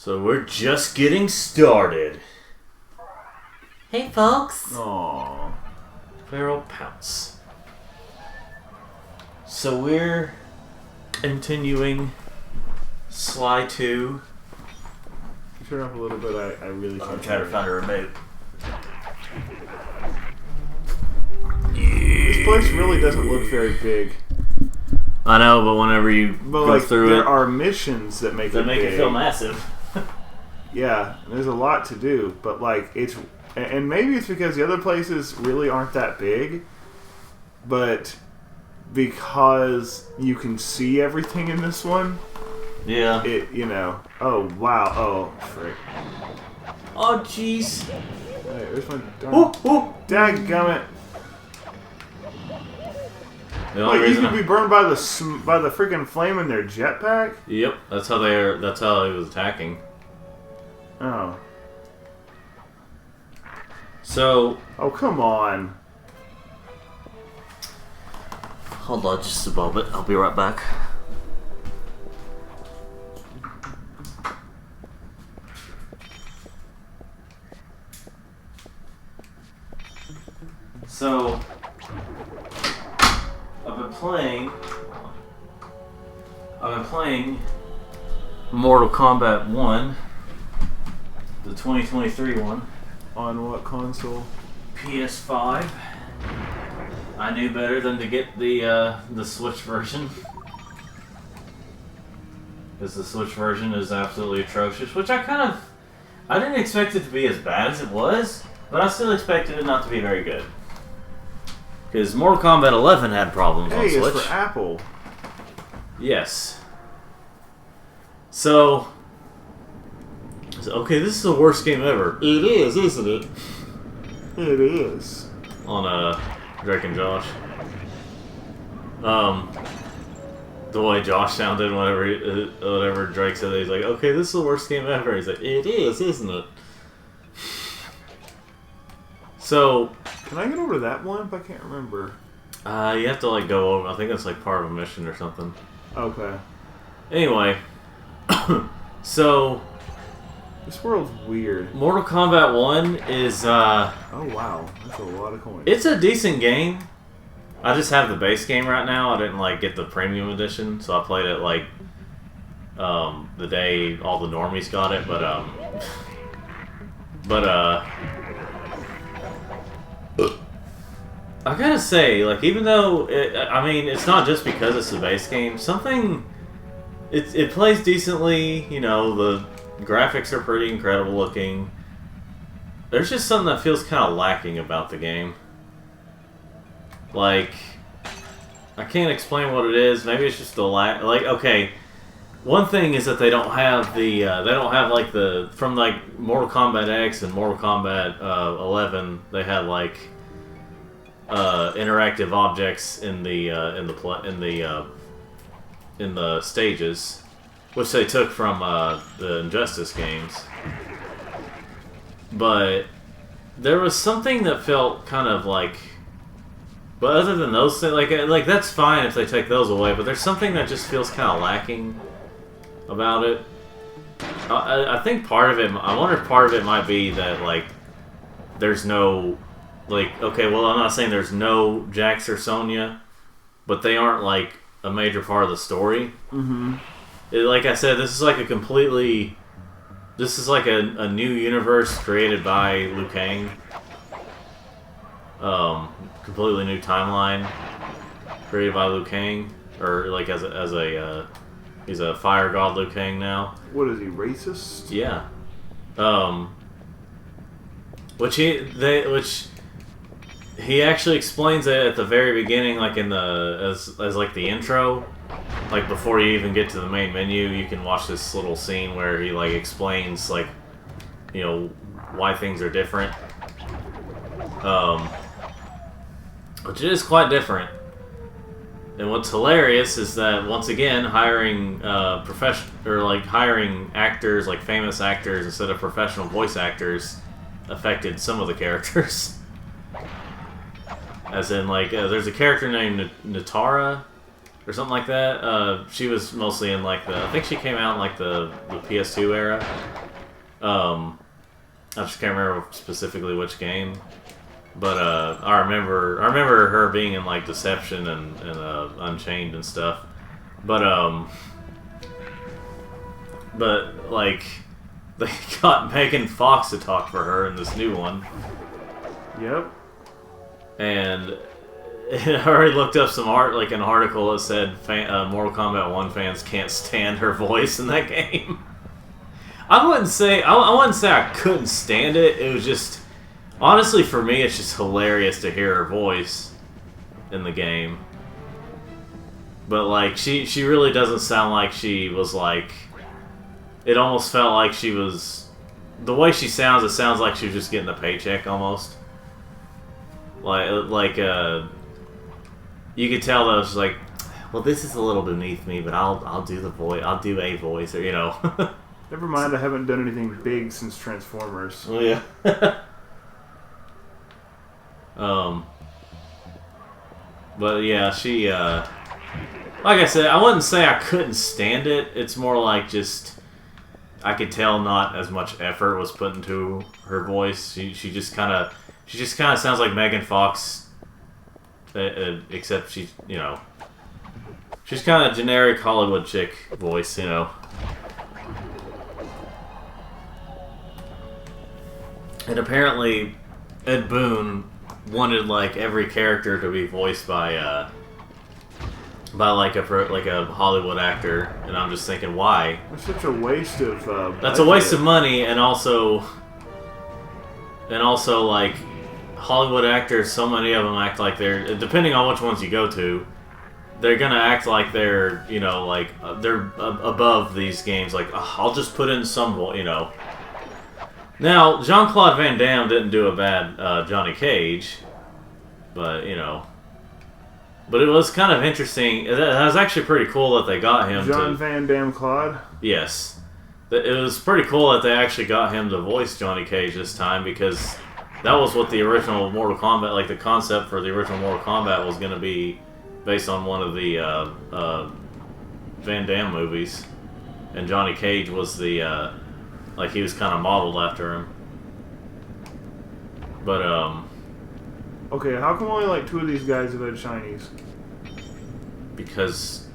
So we're just getting started. Hey, folks. Aww. Feral Pounce. So we're continuing Sly 2. Turn up a little bit, I really can't. I'm trying to find a remote. This place really doesn't look very big. I know, but whenever you go through there it, are missions that make it feel massive. Yeah, there's a lot to do, but like it's, and maybe it's because the other places really aren't that big, but because you can see everything in this one. Yeah. Oh wow. Oh frick. Oh jeez. Hey, there's my darn. Dadgummit. Like you could be burned by the freaking flame in their jetpack. Yep, that's how he was attacking. Oh. So. Oh come on. Hold on just a moment. I'll be right back. So, I've been playing Mortal Kombat 1, the 2023 one. On what console? PS5. I knew better than to get the Switch version, because the Switch version is absolutely atrocious. Which I didn't expect it to be as bad as it was, but I still expected it not to be very good. Because Mortal Kombat 11 had problems on Switch. Hey, it's for Apple. Yes. So, okay, this is the worst game ever. It is, isn't it? It is. On Drake and Josh. The way Josh sounded whenever Drake said that, he's like, okay, this is the worst game ever. He's like, it is, isn't it? So, can I get over to that one? I can't remember. You have to go over. I think that's part of a mission or something. Okay. Anyway, so this world's weird. Mortal Kombat 1 is oh wow, that's a lot of coins. It's a decent game. I just have the base game right now. I didn't get the premium edition, so I played it the day all the normies got it. I gotta say, even though it's not just because it's the base game. It plays decently. The graphics are pretty incredible looking. There's just something that feels kind of lacking about the game. I can't explain what it is. Maybe it's just the okay. One thing is that they don't have from Mortal Kombat X and Mortal Kombat 11. They had interactive objects in the stages, which they took from the Injustice games. But there was something that felt kind of but other than those things, that's fine if they take those away. But there's something that just feels kind of lacking about it. I think part of it. I wonder if part of it might be that there's no. Okay, well, I'm not saying there's no Jax or Sonya, but they aren't, a major part of the story. Mm-hmm. Like I said, this is a new universe created by Liu Kang. Completely new timeline created by Liu Kang. Or, he's a fire god Liu Kang now. What is he, racist? Yeah. He actually explains it at the very beginning, as the intro, before you even get to the main menu. You can watch this little scene where he explains why things are different, which is quite different. And what's hilarious is that once again, hiring hiring actors, famous actors instead of professional voice actors, affected some of the characters. As in, there's a character named Natara, or something like that. She was mostly in like I think she came out in like the PS2 era. I just can't remember specifically which game, but I remember her being in like Deception and Unchained and stuff. But like they got Megan Fox to talk for her in this new one. Yep. And I already looked up some an article that said Mortal Kombat 1 fans can't stand her voice in that game. I wouldn't say I couldn't stand it. It was just, honestly, for me, it's just hilarious to hear her voice in the game. But like, she really doesn't sound like she was like. It almost felt like she was. The way she sounds, it sounds like she was just getting a paycheck almost. Like you could tell that it was like, well, this is a little beneath me, but I'll do the voice. I'll do a voice, or you know. Never mind, I haven't done anything big since Transformers. Oh yeah. But yeah, she like I said, I wouldn't say I couldn't stand it. It's more like just I could tell not as much effort was put into her voice. She just kind of sounds like Megan Fox, except she's kind of generic Hollywood chick voice, you know. And apparently, Ed Boon wanted like every character to be voiced by like a Hollywood actor, and I'm just thinking, why? That's such a waste of. That's a waste of money, and also like Hollywood actors. So many of them act like they're, depending on which ones you go to, they're gonna act like they're they're above these games. Like, oh, I'll just put in some, you know. Now, Jean-Claude Van Damme didn't do a bad Johnny Cage, but, you know. But it was kind of interesting. It was actually pretty cool that they got him John Van Damme Claude? Yes. It was pretty cool that they actually got him to voice Johnny Cage this time, because that was what the original Mortal Kombat, like the concept for the original Mortal Kombat was going to be based on one of the Van Damme movies. And Johnny Cage was the... like, he was kind of modeled after him. But, Okay, how come only like 2 of these guys have had shinies? Because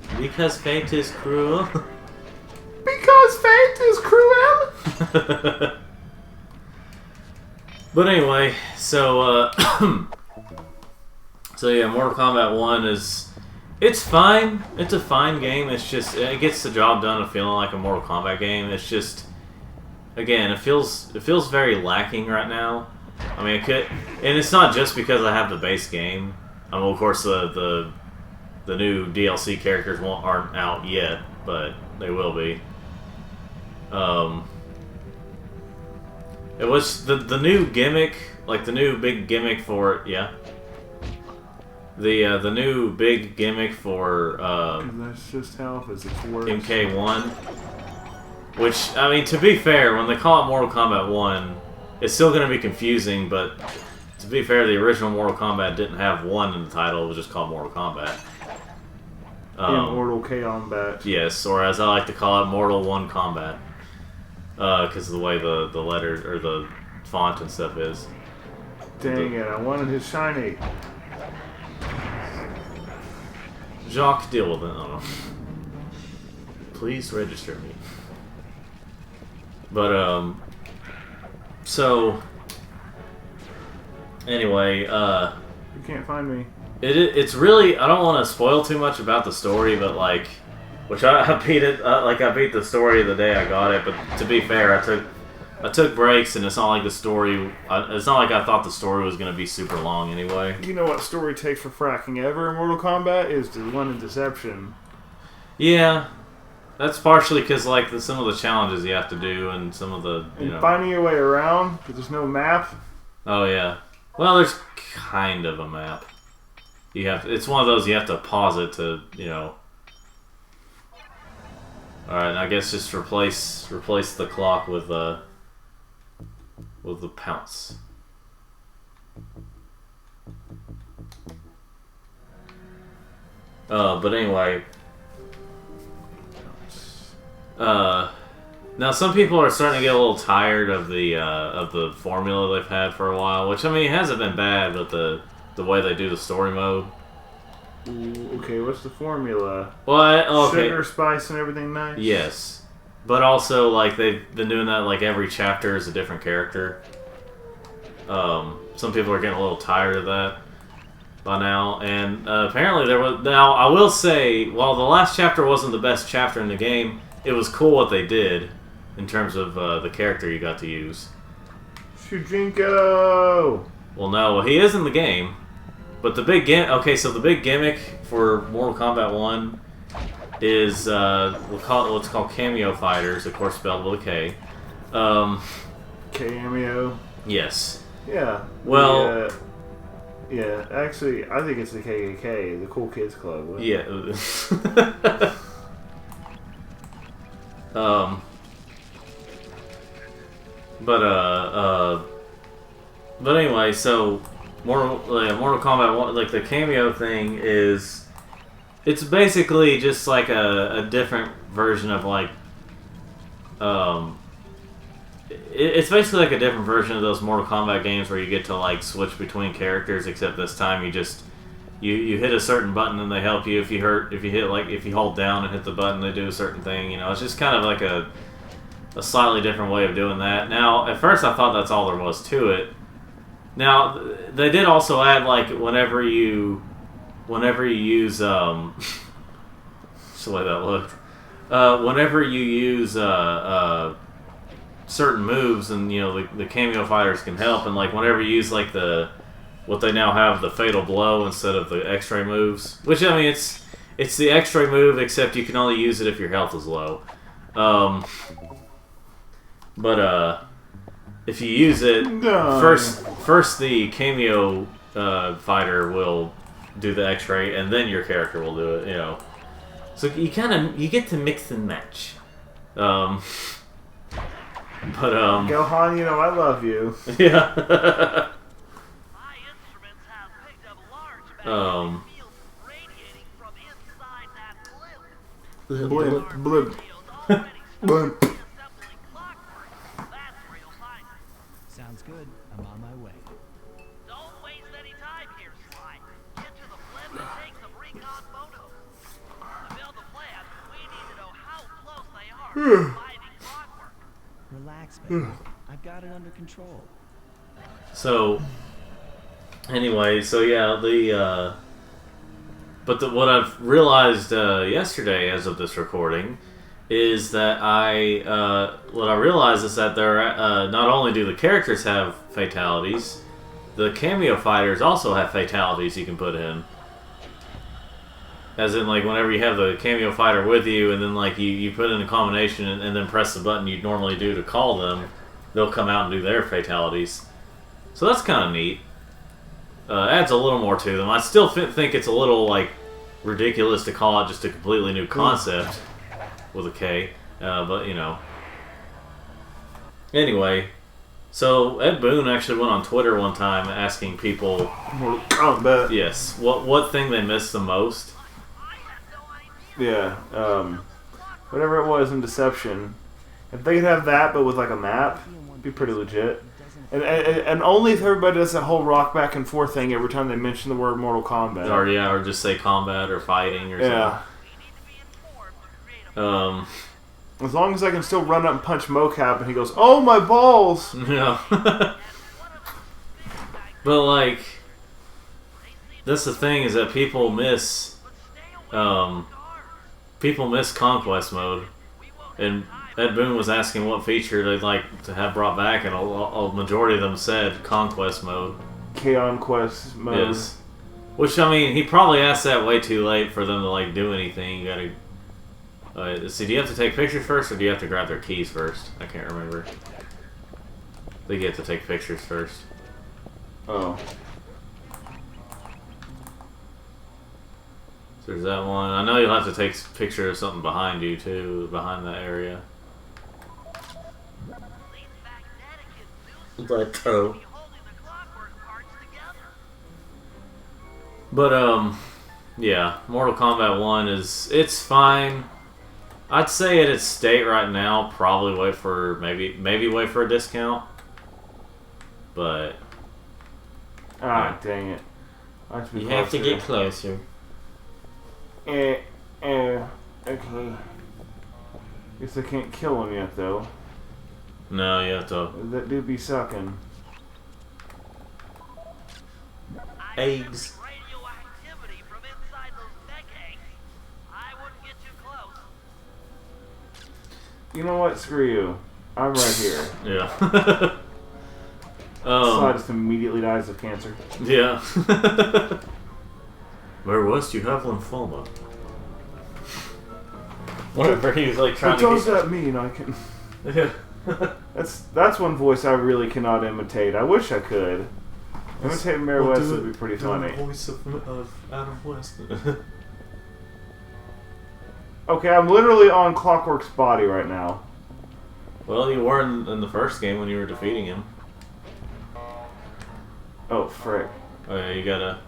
fate is cruel. Because fate is cruel! But anyway, so, so yeah, Mortal Kombat 1 is... It's fine. It's a fine game. It's just... It gets the job done of feeling like a Mortal Kombat game. It's just... Again, it feels very lacking right now. I mean, it could, and it's not just because I have the base game. I mean, of course, the new DLC characters aren't out yet, but they will be. It was the new gimmick, like the new big gimmick for the new big gimmick for that's just how physics works. MK1. Which, I mean, to be fair, when they call it Mortal Kombat 1, it's still going to be confusing, but to be fair, the original Mortal Kombat didn't have 1 in the title, it was just called Mortal Kombat. Mortal Kombat. Yes, or as I like to call it, Mortal 1 Kombat. Because of the way the letters, or the font and stuff is. Dang it, I wanted his shiny. Jacques, deal with it. Oh, no. Please register me. But, so, anyway, You can't find me. It's really, I don't want to spoil too much about the story, but like, which I beat it, I beat the story the day I got it, but to be fair, I took breaks, and it's not like the story, it's not like I thought the story was going to be super long anyway. You know what story takes for fracking ever in Mortal Kombat? Is the one in Deception. Yeah. That's partially because, like, some of the challenges you have to do, and some of the, finding your way around, because there's no map. Oh, yeah. Well, there's kind of a map. It's one of those you have to pause it to, Alright, I guess just replace the clock with the pounce. But anyway, now some people are starting to get a little tired of the formula they've had for a while, which I mean it hasn't been bad, but the way they do the story mode. Okay, what's the formula? Well, okay. Sugar, spice, and everything nice? Yes. But also, like, they've been doing that, like, every chapter is a different character. Some people are getting a little tired of that by now. And apparently there was... Now, I will say, while the last chapter wasn't the best chapter in the game, it was cool what they did in terms of the character you got to use. Shujinko! Well, no, he is in the game. But the big so the big gimmick for Mortal Kombat 1 is what's called cameo fighters, of course spelled with a K. Cameo? Yes. Yeah. Well... yeah, actually, I think it's the KKK, the Cool Kids Club. Yeah. But anyway, so Mortal Kombat 1, like the cameo thing is, it's basically just like a different version of like, it's basically like a different version of those Mortal Kombat games where you get to like switch between characters, except this time you just you hit a certain button and they help you. If you hold down and hit the button, they do a certain thing. You know, it's just kind of like a slightly different way of doing that. Now, at first I thought that's all there was to it. Now, they did also add, like, whenever you use, just the way that looked, whenever you use, certain moves, and, you know, the cameo fighters can help, and, like, whenever you use, like, what they now have, the fatal blow instead of the x-ray moves, which, I mean, it's the x-ray move, except you can only use it if your health is low. If you use it, first the cameo fighter will do the X-ray, and then your character will do it. You know, so you get to mix and match. Gohan, you know I love you. Yeah. My instruments have picked up large Um. fields radiating from inside that blimp. Blip, blip, Field already blip. assembling clockwork. That's real science. Sounds good. I'm on my way. Don't waste any time here, Sly. Get to the blimp and take some recon photos. To build the plan, we need to know how close they are to surviving clockwork. Relax, baby. I've got it under control. So, anyway, so yeah, what I've realized yesterday, as of this recording, is that what I realized is that there not only do the characters have fatalities, the cameo fighters also have fatalities you can put in. As in, like, whenever you have the cameo fighter with you, and then, like, you put in a combination and then press the button you'd normally do to call them, they'll come out and do their fatalities. So that's kind of neat. Adds a little more to them. I still think it's a little, like, ridiculous to call it just a completely new concept with a K, but, you know. Anyway, so Ed Boon actually went on Twitter one time asking people, Mortal Kombat. yes, what thing they missed the most. Yeah, whatever it was in Deception. If they could have that, but with like a map, it'd be pretty legit. And only if everybody does that whole rock back and forth thing every time they mention the word Mortal Kombat. Or just say combat or fighting or yeah. something. As long as I can still run up and punch Mocap and he goes, "Oh, my balls!" Yeah. But, like, that's the thing, is that people miss Conquest mode. And Ed Boon was asking what feature they'd like to have brought back, and a majority of them said Conquest mode. Conquest mode. Yes. Which, I mean, he probably asked that way too late for them to, like, do anything. You gotta... see, do you have to take pictures first, or do you have to grab their keys first? I can't remember. I think you have to take pictures first. Oh. So there's that one. I know you'll have to take a picture of something behind you, too, behind that area. But, Yeah, Mortal Kombat 1 it's fine. I'd say at its state right now, probably wait for maybe wait for a discount. But Dang it. I have to be You have to closer. get closer. Okay. Guess I can't kill him yet, though. no, you have to. That dude be sucking. Eggs. Radioactivity from inside those mech eggs. I wouldn't get too close. You know what? Screw you. I'm right here. Yeah. So I just immediately dies of cancer. Yeah. Where West, you have lymphoma. Whatever, he was like trying What to does that mean? I can. Yeah. That's one voice I really cannot imitate. I wish I could. Imitating Mayor West would be pretty funny. Voice of Adam West. Okay, I'm literally on Clockwork's body right now. Well, you were in the first game when you were defeating him. Oh, frick. Oh yeah, you gotta.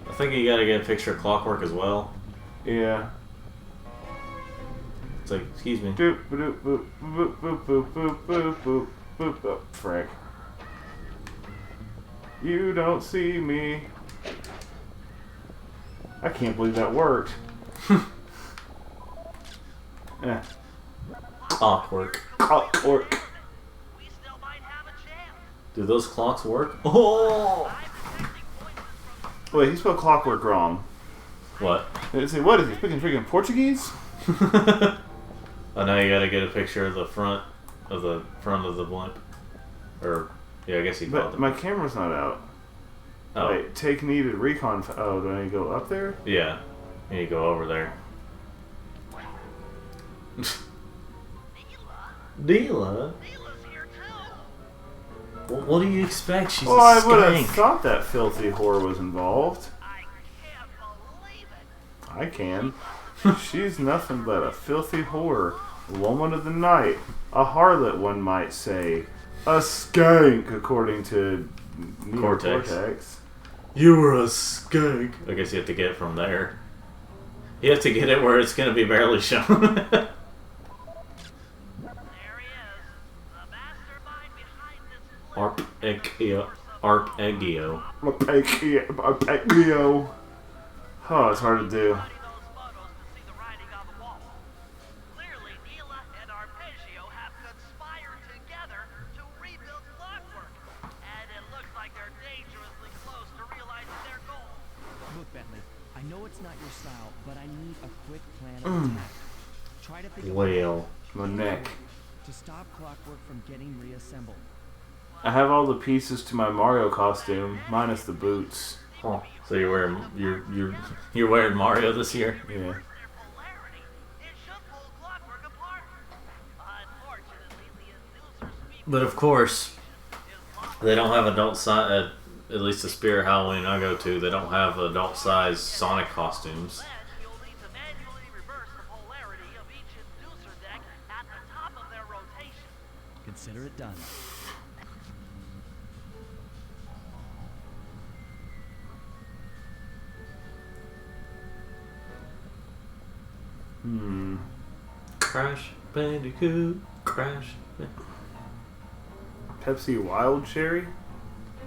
I think you gotta get a picture of Clockwork as well. Yeah. It's like, excuse me. Doop, boop, boop, boop, boop, boop, boop, boop, boop, boop. Oh, frick. You don't see me. I can't believe that worked. Clockwork. Clockwork. We still might have a chance. Do those clocks work? Oh! I'm detecting voices from Wait, he spelled clockwork wrong. What? Did it say, what is he speaking freaking Portuguese? Oh, now you gotta get a picture of the front of the blimp. Or, yeah, I guess you called But it. my camera's not out. Oh, Wait, take needed recon. Oh, do I need to go up there? yeah. You need to go over there. Deela? Neela's here too. What do you expect? She's Oh, a I would have skank. thought that filthy whore was involved. I can't believe it. I can. She's nothing but a filthy whore. Woman of the night. A harlot, one might say. A skank, according to Cortex. Cortex. You were a skank. I guess you have to get it from there. You have to get it where it's gonna be barely shown. There he is. The mastermind behind this plan. Arpeggio. Arpeggio. Oh, it's hard to do. Study those photos to see the writing on the wall. Clearly, Neela and Arpeggio have conspired together to rebuild Clockwork. And it looks like they're dangerously close to realizing their goal. Look, Bentley, I know it's not your style, but I need a quick plan of attack. Try to think of a Well. My neck. to stop Clockwork from getting reassembled. I have all the pieces to my Mario costume, minus the boots. Huh. So you're wearing you're wearing Mario this year? Yeah. Their polarity, it should pull Clockwork apart. Unfortunately, the inducers speak But of course, they don't have adult size. At least the Spirit Halloween I go to, they don't have adult size Sonic costumes. then you'll need to manually reverse the polarity of each inducer deck at the top of their rotation. Consider it done. Crash Bandicoot, Crash. Pepsi Wild Cherry?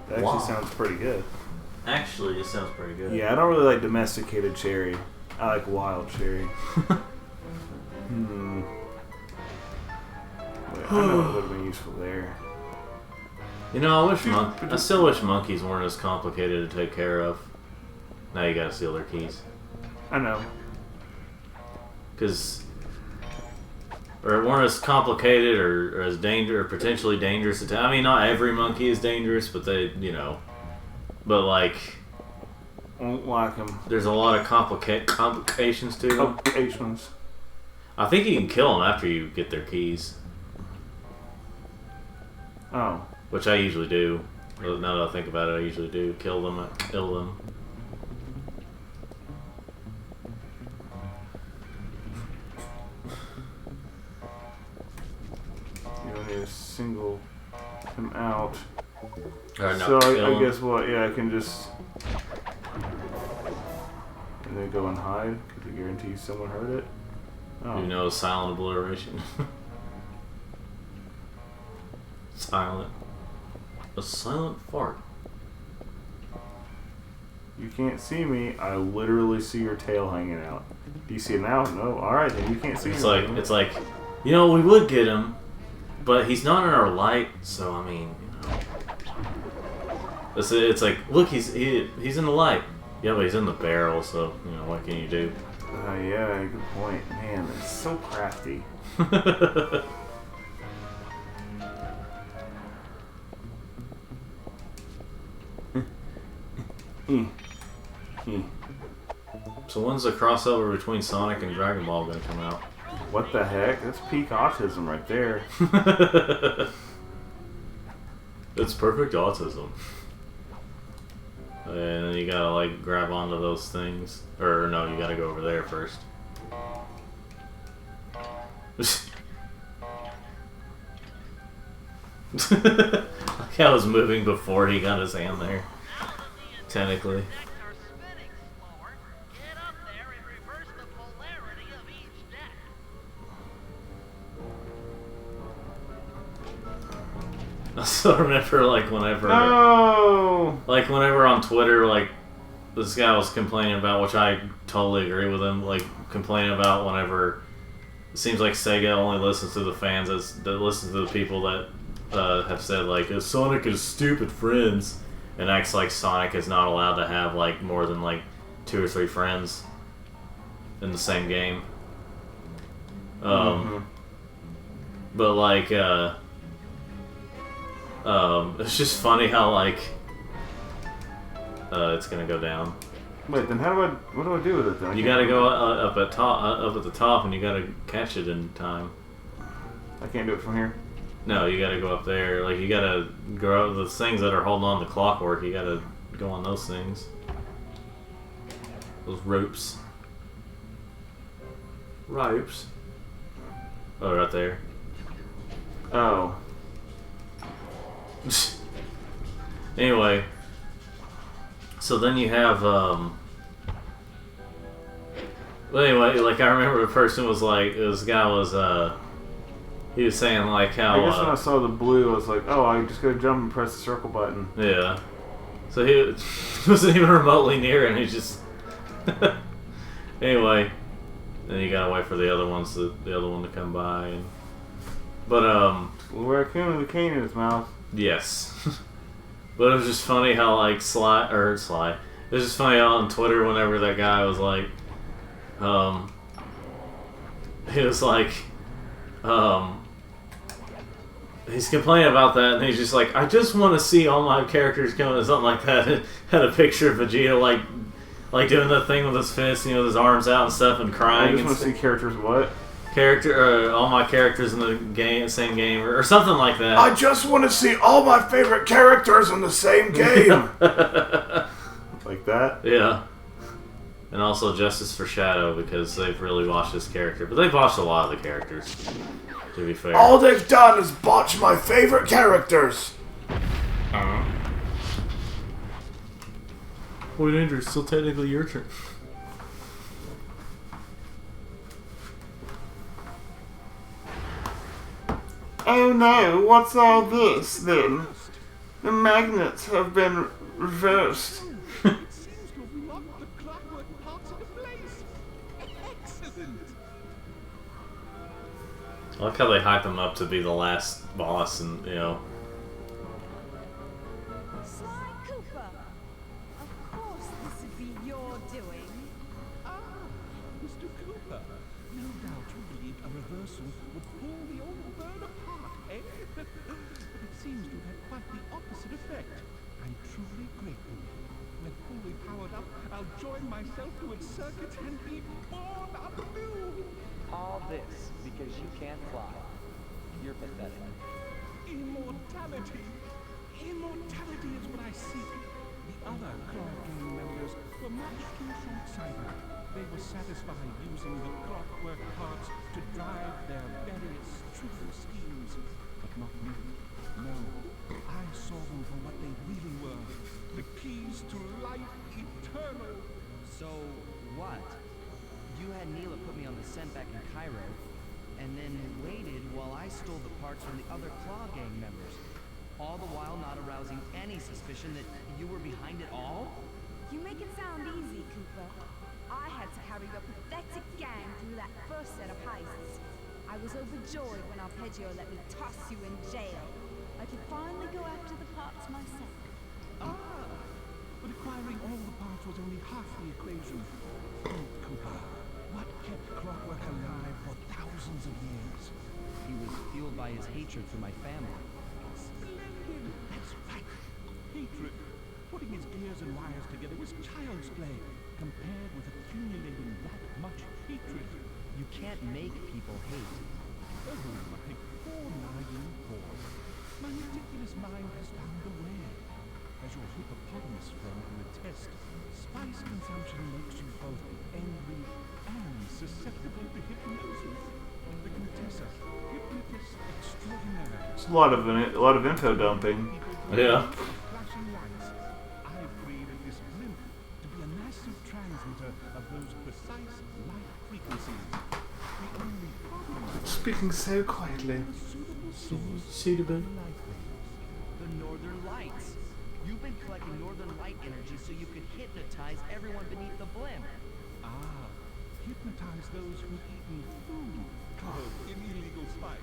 That actually Wow. sounds pretty good. Actually, it sounds pretty good. Yeah, I don't really like domesticated cherry. I like wild cherry. Wait, I know what would have been useful there. You know, I still wish monkeys weren't as complicated to take care of. Now you gotta steal their keys. I know. Or weren't as complicated or as dangerous or potentially dangerous to I mean, not every monkey is dangerous, but they, but like, Won't like them. there's a lot of complications to them. Complications. I think you can kill them after you get their keys, Oh. which I usually do. Well, now that I think about it, I usually do kill them. You don't need to single him out. Or no, So kill I 'em. guess what? Yeah, I can just. And then go and hide because it guarantees someone heard it. Oh. You know, silent obliteration. Silent. A silent fart. You can't see me. I literally see your tail hanging out. Do you see it now? No. All right, then you can't see me. It's like, you know, we would get him, but he's not in our light. So I mean, you know, it's like, look, he's in the light. Yeah, but he's in the barrel. So you know, what can you do? Yeah, good point. Man, it's so crafty. So when's the crossover between Sonic and Dragon Ball gonna come out? What the heck? That's peak autism right there. It's perfect autism. And then you gotta like grab onto those things. Or no, you gotta go over there first. Like I was moving before he got his hand there. Technically. Decks are spinning slower. Get up there and reverse the polarity of each deck. I still remember like whenever on Twitter, like this guy was complaining about, which I totally agree with him, like complaining about whenever it seems like Sega only listens to the fans that listen to the people that have said like Sonic is stupid friends, and acts like Sonic is not allowed to have like more than like 2 or 3 friends in the same game. But like it's just funny how like it's gonna go down. Wait, then what do I do with it then? You gotta go up at the top, and you gotta catch it in time. I can't do it from here. No, you gotta go up there. Like you gotta go up the things that are holding on to clockwork. You gotta go on those things. Those ropes. Ropes. Oh, right there. Oh. Anyway, so then you have well, anyway, like I remember a person was like, this guy was he was saying like how I guess when I saw the blue, I was like, oh, I just gotta jump and press the circle button. Yeah. So he wasn't even remotely near, and he just anyway. Then you gotta wait for the other one to come by, and but Little raccoon with a cane in his mouth. yes. But it was just funny how like Sly. It was just funny how on Twitter whenever that guy was like, he was like, he's complaining about that, and he's just like, I just want to see all my characters coming, something like that. And had a picture of Vegeta like doing the thing with his fist, you know, with his arms out and stuff, and crying. I just want to see characters what? All my characters in the same game, or something like that. I just want to see all my favorite characters in the same game. Like that? Yeah. And also Justice for Shadow, because they've really watched this character. But they've watched a lot of the characters, to be fair. All they've done is botch my favorite characters. Wait, Andrew, it's still technically your turn. Oh no, what's all this then? The magnets have been reversed. It seems to have locked the clockwork parts into place. Excellent. I like how they hype him up to be the last boss, and you know. Sly Cooper. Of course this would be your doing. Ah, Mr. Cooper. No doubt you believed a reversal would pull the old bird apart, eh? But it seems to have had quite the opposite effect. I'm truly grateful. When fully powered up, I'll join myself to its circuit and be born anew. All this because you can't fly. You're pathetic. Immortality! Immortality is what I seek. The other Claw Gang members were much too short-sighted. They were satisfied using the clockwork parts to drive their various trivial schemes. But not me. No. I saw them for what they really were. The keys to life eternal. So, What? You had Neela put me on the scent back in Cairo, and then waited while I stole the parts from the other Claw Gang members. All the while not arousing any suspicion that you were behind it all? You make it sound easy, Cooper. I had to carry your pathetic gang through that first set of heists. I was overjoyed when Arpeggio let me toss you in jail. I could finally go after the parts myself. Ah, but acquiring all the parts was only half the equation. Oh, Cooper, what kept Clockwork alive for thousands of years? He was fueled by his hatred for my family. Splendid, that's right. Hatred. Putting his gears and wires together was child's play, compared with accumulating that much hatred. You can't make people hate. Oh, my poor naive boy. My ridiculous mind has found a way. As your hippopotamus friend will attest, spice consumption makes you both angry and susceptible to hypnosis. The Contessa, hypnotist extraordinaire. It's a lot of info dumping. Yeah. Flashing lights. I've created this blimp to be a massive transmitter of those precise light frequencies. The only problem Speaking so quietly. is a suitable source Suitable. of light waves. The Northern Lights. You've been collecting Northern Light energy so you could hypnotize everyone beneath the blimp. Ah, hypnotize those who've eaten food covered in illegal spice.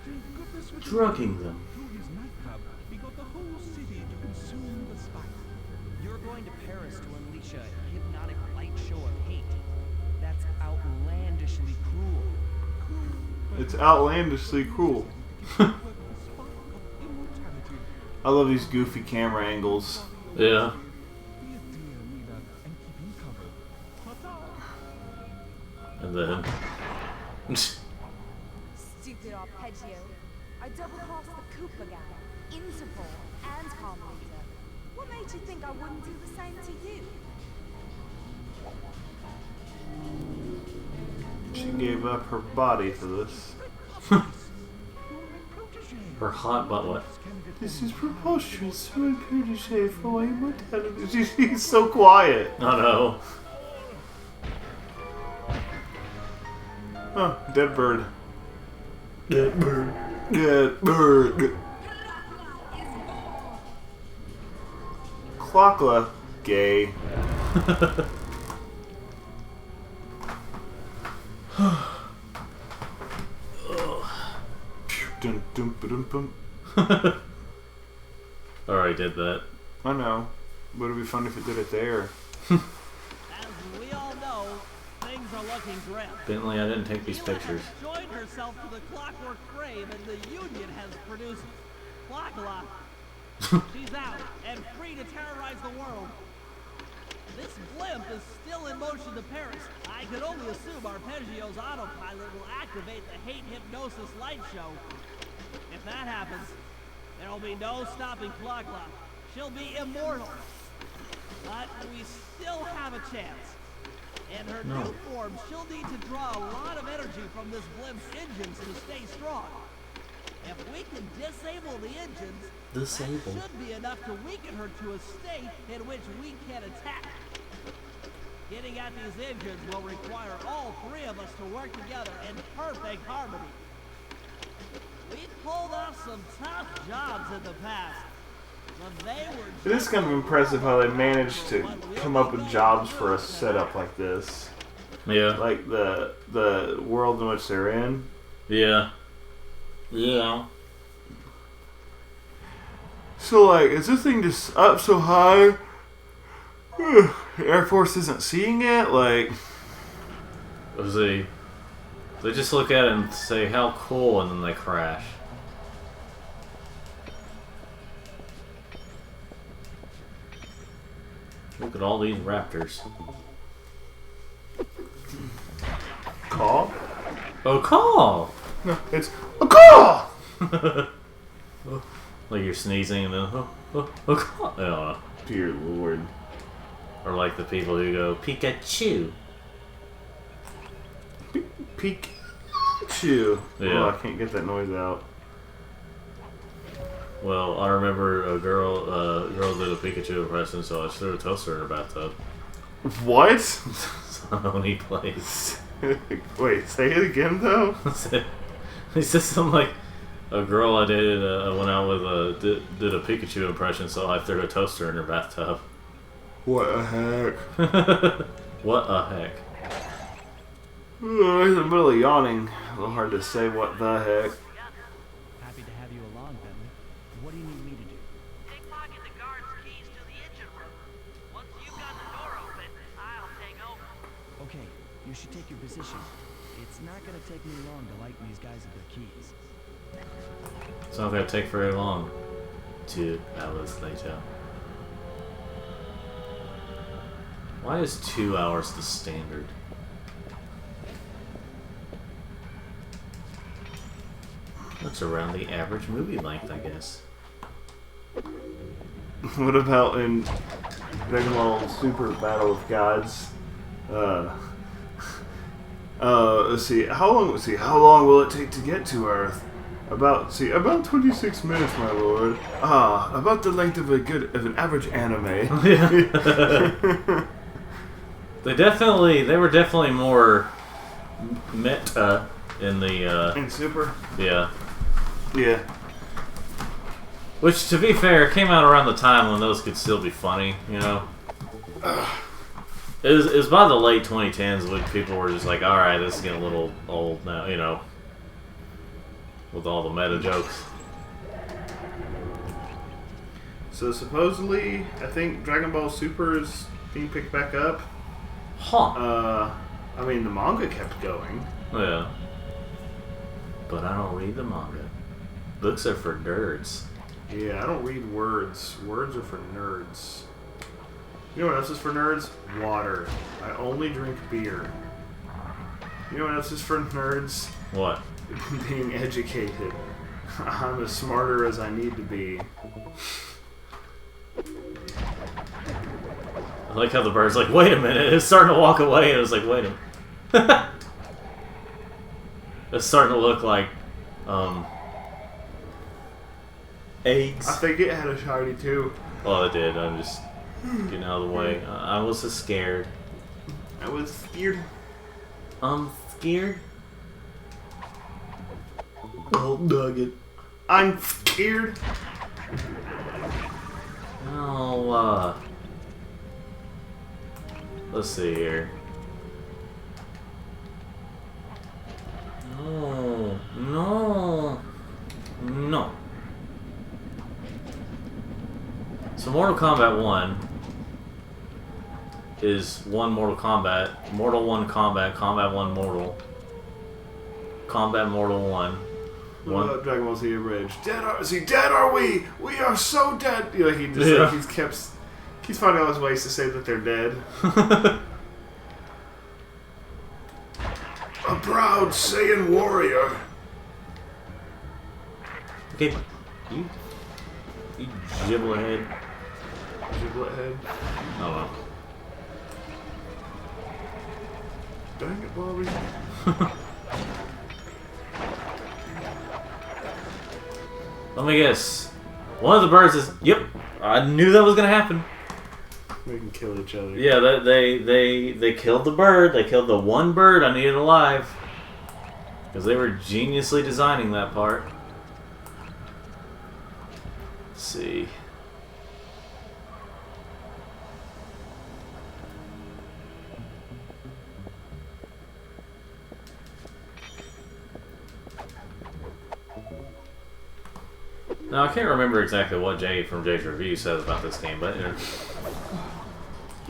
Thank goodness for Drugging them. through his nightclub, he got the whole city to consume the spice. You're going to Paris to unleash a hypnotic light show of hate. That's outlandishly cruel. It's outlandishly cruel. I love these goofy camera angles. Yeah. Be a dear, Nina, and keep him covered. Ta-ta! And then. Stupid Arpeggio. I double-crossed the Cooper gang, Interpol, and Carmelita. What made you think I wouldn't do the same to you? She gave up her body for this. Her hot butt what? This is preposterous. My protege for my immortality. She's so quiet. I know. Oh, dead bird. Dead bird. Dead bird. Clockla. Gay. Dun, dun, ba-dum, bum. Already did that. I know. But it'd be fun if it did it there. As we all know, things are looking grim. Bentley, I didn't take these Neela pictures. has joined herself to the Clockwork Frame, and the Union has produced Clockla. She's out and free to terrorize the world. This blimp is still in motion to Paris. I could only assume Arpeggio's autopilot will activate the hate hypnosis light show. If that happens, there'll be no stopping Clockla. She'll be immortal. But we still have a chance. In her new form, she'll need to draw a lot of energy from this blimp's engines to stay strong. If we can disable the engines, Disable. that should be enough to weaken her to a state in which we can attack. Getting at these engines will require all three of us to work together in perfect harmony. We've pulled off some tough jobs in the past, but they were It is kind of impressive how they managed to come up with jobs for a setup like this. Yeah. Like the world in which they're in. Yeah. Yeah. So like, is this thing just up so high? The Air Force isn't seeing it? Like, Let's see. They just look at it and say, how cool, and then they crash. Look at all these raptors. call? Oh, call! No, it's a call! Like you're sneezing and then, call. Oh, Dear Lord. or like the people who go, Pikachu. Pikachu. Yeah. Oh, I can't get that noise out. Well, I remember a girl did a Pikachu impression, so I just threw a toaster in her bathtub. What? Sony plays. Wait, say it again though. He said something like, a girl I dated went out with did a Pikachu impression, so I threw a toaster in her bathtub. What the heck? What a heck. I'm in the middle of yawning. A little hard to say what the heck. Happy to have you along, Bentley. What do you need me to do? Pickpocket the guard's keys to the engine room. Once you've got the door open, I'll take over. Okay, you should take your position. It's not gonna take me long to lighten these guys of their keys. It's not gonna take very long. 2 hours later. Why is 2 hours the standard? That's around the average movie length, I guess. What about in Dragon Ball Super Battle of Gods? Let's see. How long will it take to get to Earth? About 26 minutes, my lord. About the length of an average anime. Yeah. They were definitely more meta in the In Super? yeah. Yeah. Which, to be fair, came out around the time when those could still be funny, you know? It was by the late 2010s when people were just like, alright, this is getting a little old now, you know? With all the meta jokes. So supposedly, I think Dragon Ball Super is being picked back up. Huh. I mean, the manga kept going. Yeah. But I don't read the manga. Books are for nerds. Yeah, I don't read words. Words are for nerds. You know what else is for nerds? Water. I only drink beer. You know what else is for nerds? What? Being educated. I'm as smarter as I need to be. I like how the bird's like, wait a minute, it's starting to walk away, and it was like, wait a minute. It's starting to look like, eggs. I think it had a shiny too. Well, it did, I'm just getting out of the way. I was just scared. I was scared. I'm scared. Oh, nugget. I'm scared. Oh, let's see here. No, no, no. So Mortal Kombat 1 is one Mortal Kombat, Mortal 1 Combat, Combat 1 Mortal, Combat Mortal 1. What about Dragon Ball Z Abridged? Dead are we? We are so dead. You know, he just keeps finding all his ways to say that they're dead. A proud Saiyan warrior. Okay, you giblet head. Giblet head. Oh well. Dang it, Bobby. Let me guess. One of the birds is. Yep, I knew that was gonna happen. We can kill each other. Yeah, they killed the bird. They killed the one bird I needed alive because they were geniusly designing that part. Let's see. Now, I can't remember exactly what Jay from Jay's Review says about this game, but...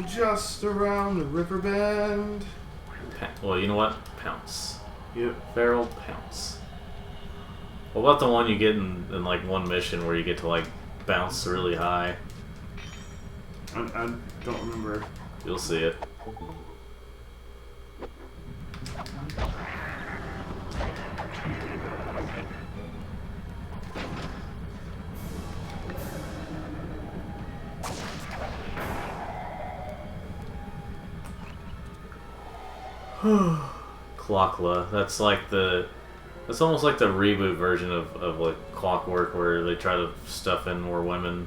Just around the river bend. Well, you know what? Pounce. Yep. Feral Pounce. What about the one you get in like one mission where you get to like bounce really high? I don't remember. You'll see it. Clockla. That's like the... That's almost like the reboot version of like Clockwork, where they try to stuff in more women.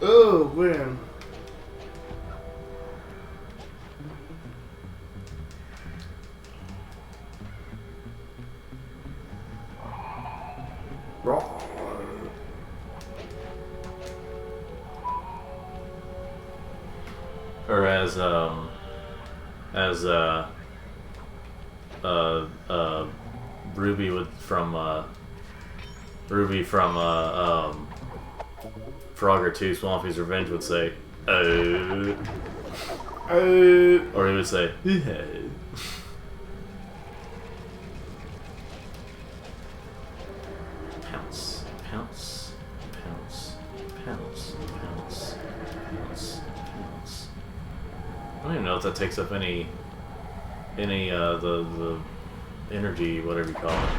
Oh man. Or as Ruby would from Frogger 2 Swampy's Revenge would say, or he would say, pounce, pounce, pounce, pounce, pounce, pounce, pounce. I don't even know if that takes up any the energy, whatever you call it.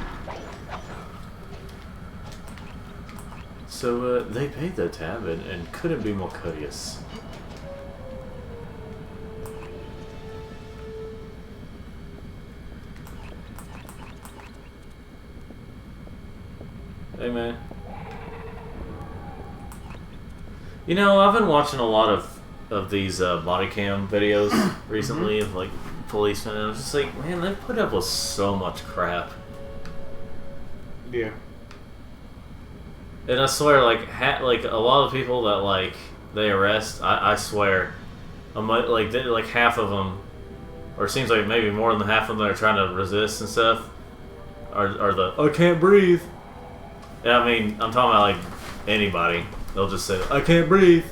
So they paid the tab and couldn't be more courteous. Hey man. You know, I've been watching a lot of these body cam videos recently of like policemen, and I was just like, man, they've put up with so much crap. Yeah. And I swear, like a lot of people that like they arrest, I swear, like half of them, or it seems like maybe more than half of them that are trying to resist and stuff, are the I can't breathe. And I mean, I'm talking about like anybody. They'll just say I can't breathe.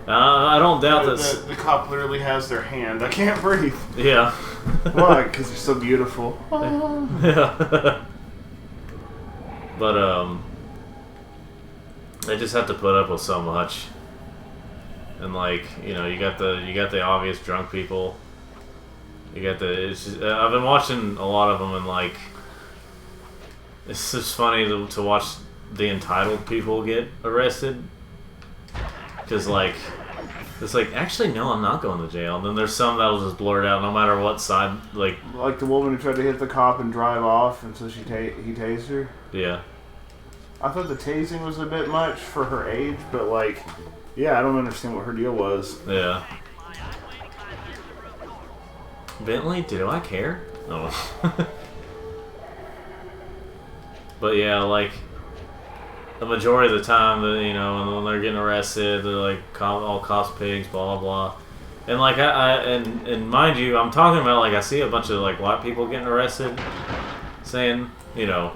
I don't doubt that the cop literally has their hand. I can't breathe. Yeah. Why? Because they're so beautiful. Yeah. But they just have to put up with so much. And like, you know, you got the obvious drunk people. You got it's just, I've been watching a lot of them, and like, it's just funny to watch the entitled people get arrested. Because like, it's like, actually no, I'm not going to jail. And then there's some that'll just blurt out no matter what side, like the woman who tried to hit the cop and drive off, and so he tased her. Yeah. I thought the tasing was a bit much for her age, but like, yeah, I don't understand what her deal was. Yeah. Bentley, do I care? No. But yeah, like, the majority of the time, you know, when they're getting arrested, they're like all cops pigs, blah blah blah. And like and mind you, I'm talking about like I see a bunch of like white people getting arrested, saying, you know,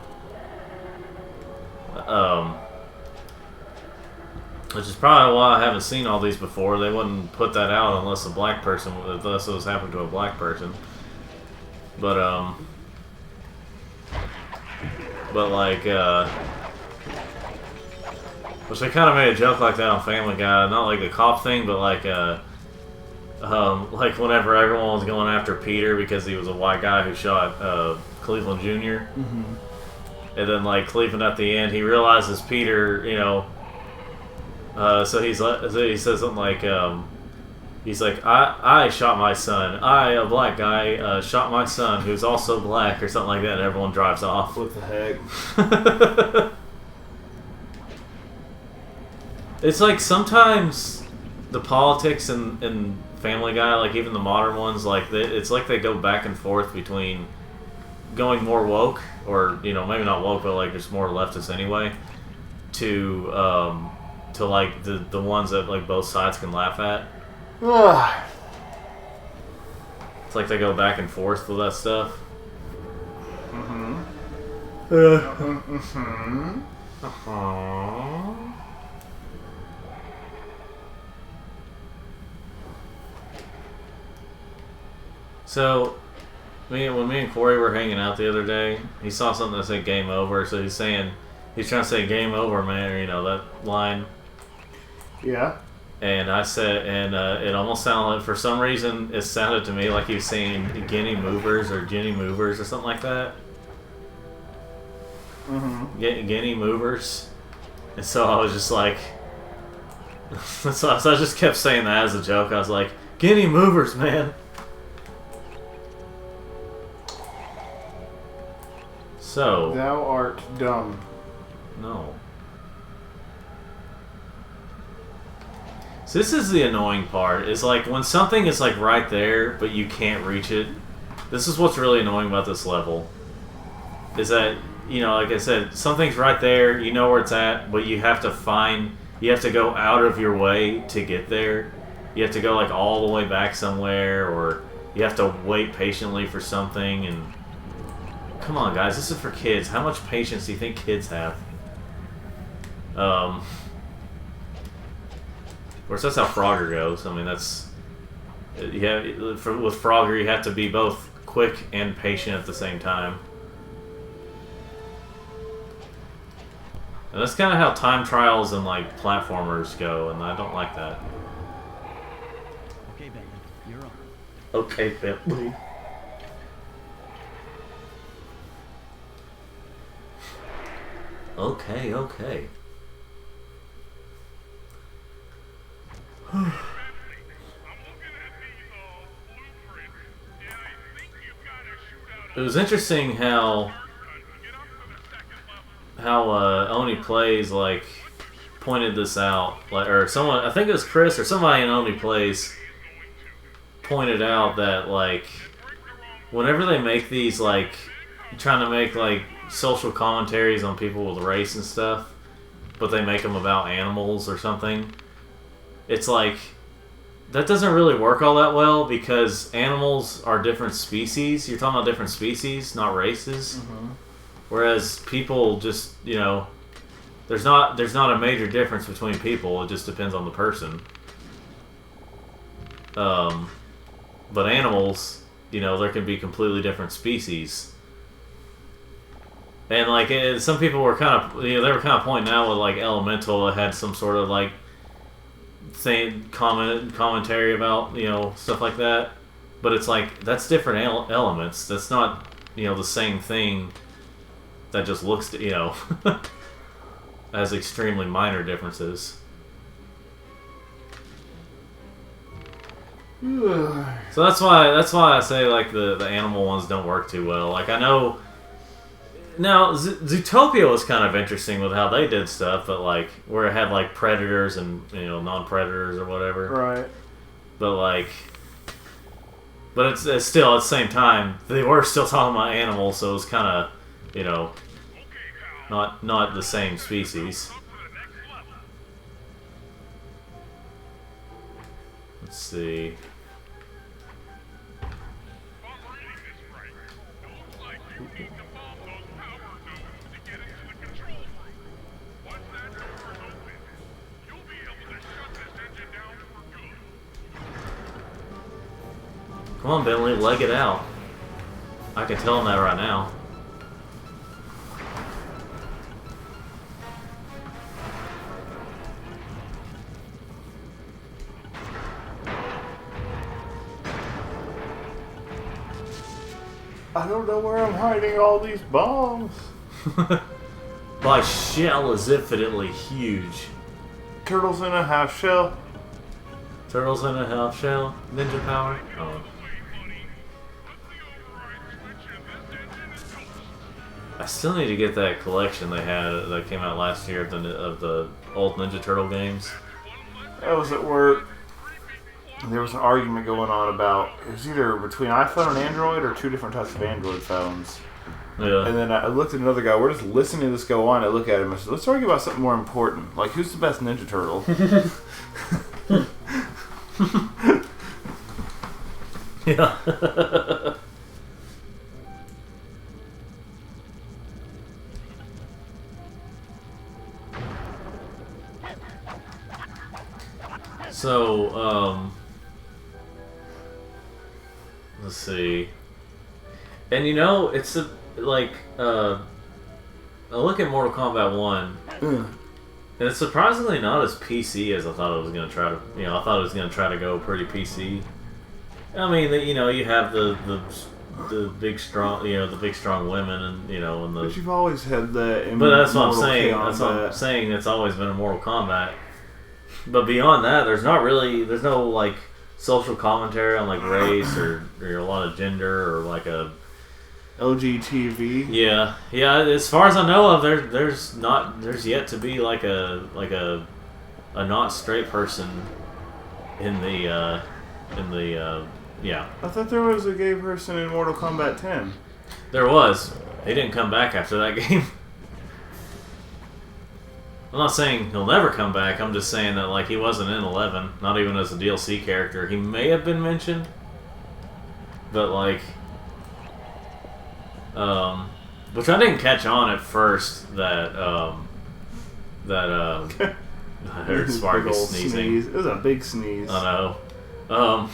which is probably why I haven't seen all these before. They wouldn't put that out unless it was happened to a black person. But like which they kind of made a joke like that on Family Guy, not like the cop thing, but like whenever everyone was going after Peter because he was a white guy who shot Cleveland Jr. Mm-hmm. And then like Cleveland at the end, he realizes Peter, you know. So he says something like, he's like, I shot my son. A black guy, shot my son, who's also black, or something like that. And everyone drives off. What the heck? It's like sometimes the politics in Family Guy, like even the modern ones, like it's like they go back and forth between going more woke, or you know, maybe not woke, but like just more leftist anyway, to like the ones that like both sides can laugh at. It's like they go back and forth with that stuff. Mm-hmm. Mm-hmm. Uh-huh. So, when me and Corey were hanging out the other day, he saw something that said "game over." So he's trying to say "game over, man," or, you know, that line. Yeah. And I said, and it almost sounded like, for some reason, it sounded to me like he was saying "Guinea Movers" or "Jenny Movers" or something like that. Mm-hmm. Guinea Movers. And so I was just like, so I just kept saying that as a joke. I was like, "Guinea Movers, man." So Thou art dumb. no. So this is the annoying part. Is like when something is like right there, but you can't reach it. This is what's really annoying about this level. Is that, you know, like I said, something's right there. You know where it's at, but you have to find. You have to go out of your way to get there. You have to go like all the way back somewhere, or you have to wait patiently for something. And come on, guys, this is for kids. How much patience do you think kids have? Of course, that's how Frogger goes. I mean, that's with Frogger, you have to be both quick and patient at the same time. And that's kind of how time trials and like platformers go, and I don't like that. Okay, Bentley, you're on. Okay, Bentley. Okay. It was interesting how Oni Plays like pointed this out, like, or someone, I think it was Chris or somebody in Oni Plays pointed out that like whenever they make these like trying to make like social commentaries on people with race and stuff, but they make them about animals or something, it's like that doesn't really work all that well because animals are different species. You're talking about different species, not races. Mm-hmm. Whereas people just, you know, there's not a major difference between people. It just depends on the person. But animals, you know, there can be completely different species. And like some people were kind of, you know, they were kind of pointing out with like Elemental, it had some sort of like commentary about, you know, stuff like that. But it's like that's different elements. That's not, you know, the same thing. That just looks, you know, has extremely minor differences. So that's why I say like the animal ones don't work too well. Like I know now Zootopia was kind of interesting with how they did stuff, but like where it had like predators and, you know, non-predators or whatever. Right. But it's still at the same time they were still talking about animals, so it was kind of, you know, not the same species. Let's see. Come on, Bentley, leg it out. I can tell him that right now. I don't know where I'm hiding all these bombs. My shell is infinitely huge. Turtles in a half shell. Turtles in a half shell? Ninja power? Oh. I still need to get that collection they had that came out last year of the old Ninja Turtle games. I was at work. There was an argument going on about it was either between iPhone and Android or two different types of Android phones. Yeah. And then I looked at another guy. We're just listening to this go on. I look at him and I said, "Let's argue about something more important. Like, who's the best Ninja Turtle?" Yeah. So, let's see. And you know, it's I look at Mortal Kombat 1, and it's surprisingly not as PC as I thought it was going to try to, you know, I thought it was going to try to go pretty PC. I mean, you know, you have the big strong, you know, the big strong women, and, you know, and the. But you've always had that. But that's what I'm saying. That's what I'm saying. It's always been a Mortal Kombat. But beyond that, there's no like social commentary on like race or a lot of gender or like a LGTV. Yeah. As far as I know of, there's yet to be like a not straight person yeah. I thought there was a gay person in Mortal Kombat 10. There was. He didn't come back after that game. I'm not saying he'll never come back. I'm just saying that like he wasn't in 11, not even as a DLC character. He may have been mentioned, but like, which I didn't catch on at first. I heard Sparky Big old sneezing. sneeze. It was a big sneeze. I know.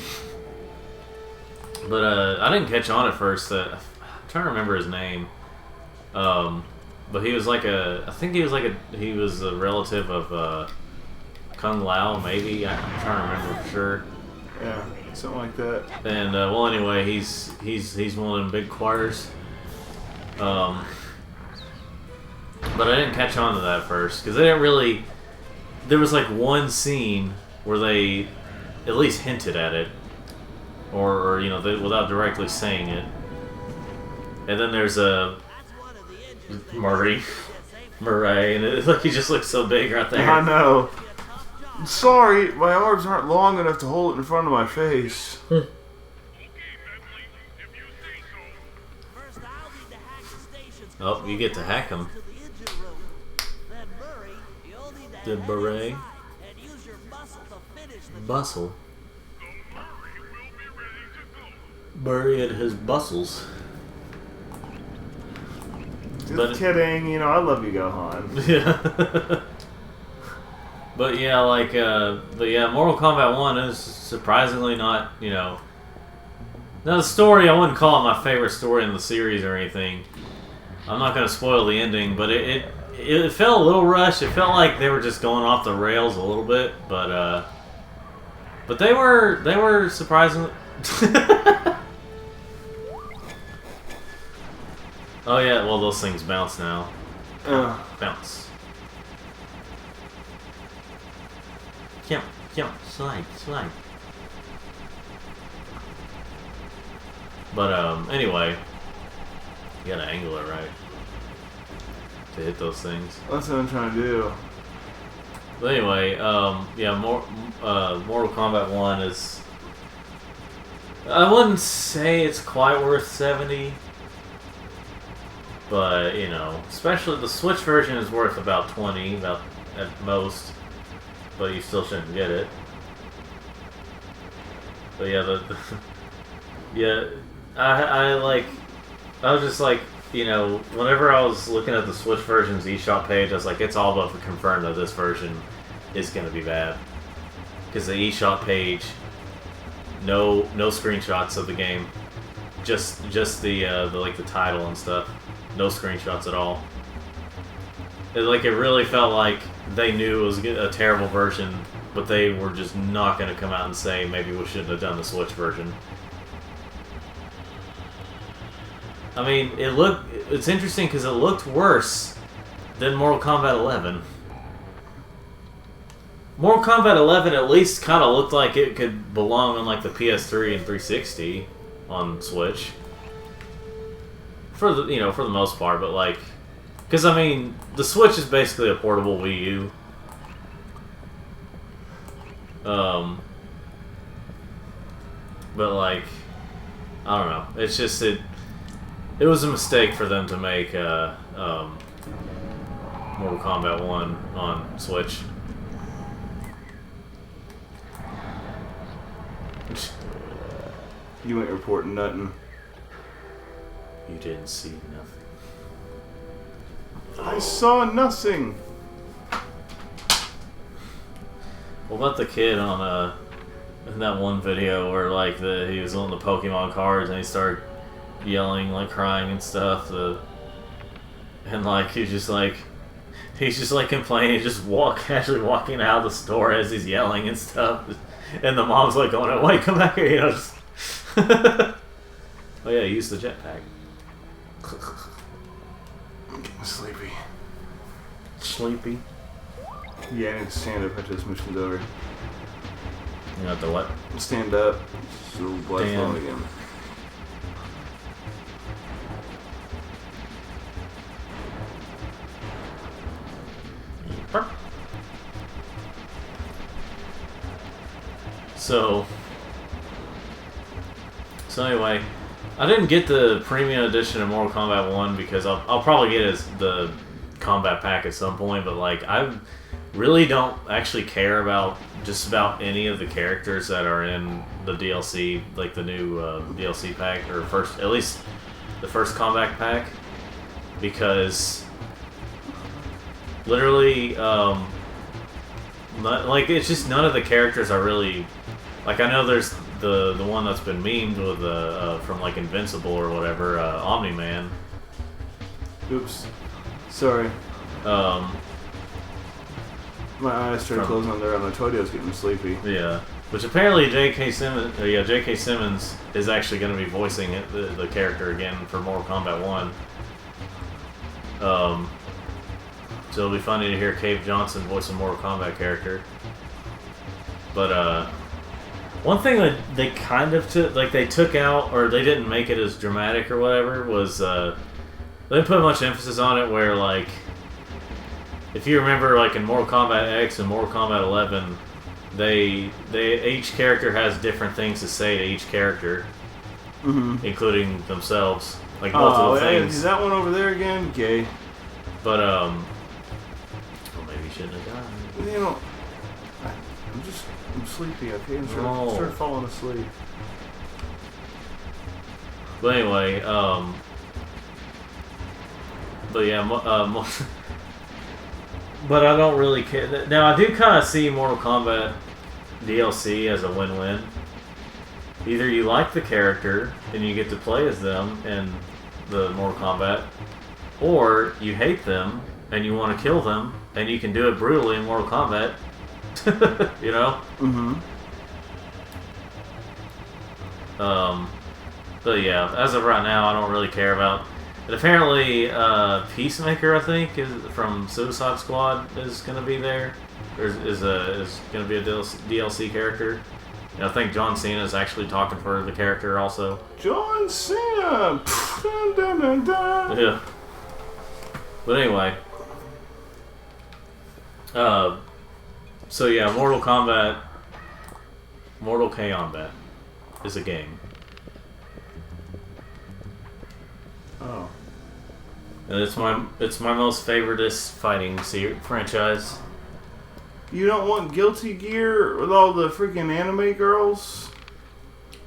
But I didn't catch on at first that I'm trying to remember his name. But he was like he was a relative of Kung Lao, maybe. I'm trying to remember for sure. Yeah, something like that. And well, anyway, he's one of them big choirs. But I didn't catch on to that first because they didn't really. There was like one scene where they at least hinted at it, or you know, without directly saying it. And then there's a Murray, and it's like he just looks so big right there. I know. Sorry, my arms aren't long enough to hold it in front of my face. Oh, you get to hack him. The beret. Bustle. Murray and his bustles. Just kidding, you know, I love you, Gohan. Yeah. But yeah, like, Mortal Kombat 1 is surprisingly not, you know... Now, the story, I wouldn't call it my favorite story in the series or anything. I'm not going to spoil the ending, but it felt a little rushed. It felt like they were just going off the rails a little bit, but they were surprisingly... Oh yeah, well those things bounce now. Bounce. Jump, slide. But anyway, you gotta angle it right to hit those things. That's what I'm trying to do. But anyway, yeah, Mortal Kombat 1 is... I wouldn't say it's quite worth 70. But, you know, especially the Switch version is worth about 20, about at most. But you still shouldn't get it. But yeah, I was just like, you know, whenever I was looking at the Switch version's eShop page, I was like, it's all but confirmed that this version is going to be bad. Because the eShop page, no screenshots of the game, just the like the title and stuff. No screenshots at all. It really felt like they knew it was a terrible version, but they were just not going to come out and say maybe we shouldn't have done the Switch version. I mean, it's interesting because it looked worse than Mortal Kombat 11. Mortal Kombat 11 at least kind of looked like it could belong on like the PS3 and 360 on Switch. For the most part, but like, because I mean, the Switch is basically a portable Wii U. But like, I don't know. It's just it was a mistake for them to make Mortal Kombat 1 on Switch. You ain't reporting nothing. You didn't see nothing. I saw nothing. What about the kid on in that one video where like he was on the Pokemon cards and he started yelling, like crying and stuff, and like he's just like complaining, just casually walking out of the store as he's yelling and stuff, and the mom's like going, "Wait, come back here," you know. Just oh yeah, use the jetpack. I'm getting sleepy. Sleepy? Yeah, I need to stand up after this mission's over. You have to what? Stand up. So black phone again. So anyway, I didn't get the premium edition of Mortal Kombat 1 because I'll probably get the combat pack at some point, but like I really don't actually care about just about any of the characters that are in the DLC, like the new DLC pack, or at least the first combat pack, because literally, it's just none of the characters are really, like, I know there's the one that's been memed with from like Invincible or whatever, Omni-Man. Oops. Sorry. My eyes started closing on there on the toy. I was getting sleepy. Yeah. Which apparently J.K. Simmons is actually going to be voicing the character again for Mortal Kombat 1. So it'll be funny to hear Cave Johnson voice a Mortal Kombat character. But one thing that they kind of took out, or they didn't make it as dramatic or whatever, was they didn't put much emphasis on it. Where like, if you remember, like in Mortal Kombat X and Mortal Kombat 11. Each character has different things to say to each character, including themselves, like multiple things. Is that one over there again? Gay. But well, maybe you shouldn't have died. You know, I'm sleepy. Okay, I'm started falling asleep. But anyway, but yeah, but I don't really care. Now, I do kind of see Mortal Kombat DLC as a win-win. Either you like the character and you get to play as them in the Mortal Kombat, or you hate them and you want to kill them, and you can do it brutally in Mortal Kombat. You know? But yeah, as of right now, I don't really care about. And apparently, Peacemaker, I think, from Suicide Squad is going to be there. Or is going to be a DLC character. And I think John Cena is actually talking for the character also. John Cena! Dun, dun, dun, dun. Yeah. But anyway. So yeah, Mortal Kombat is a game. Oh. And it's my most favoritist fighting franchise. You don't want Guilty Gear with all the freaking anime girls?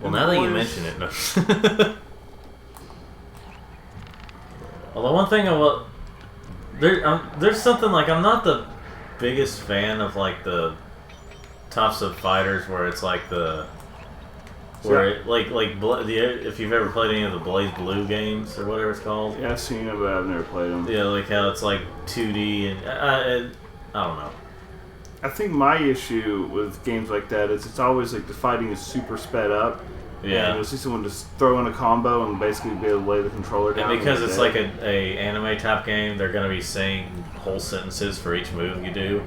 Well, now that you mention it, no. Although one thing there's something like, I'm not the biggest fan of like the Tops of Fighters where it's like if you've ever played any of the Blaze Blue games or whatever it's called. Yeah, I've seen them, but I've never played them. Yeah, like how it's like 2D and I don't know. I think my issue with games like that is it's always like the fighting is super sped up. Yeah. And you'll see someone just throw in a combo and basically be able to lay the controller down. And because it's like a anime type game, they're going to be saying whole sentences for each move you do.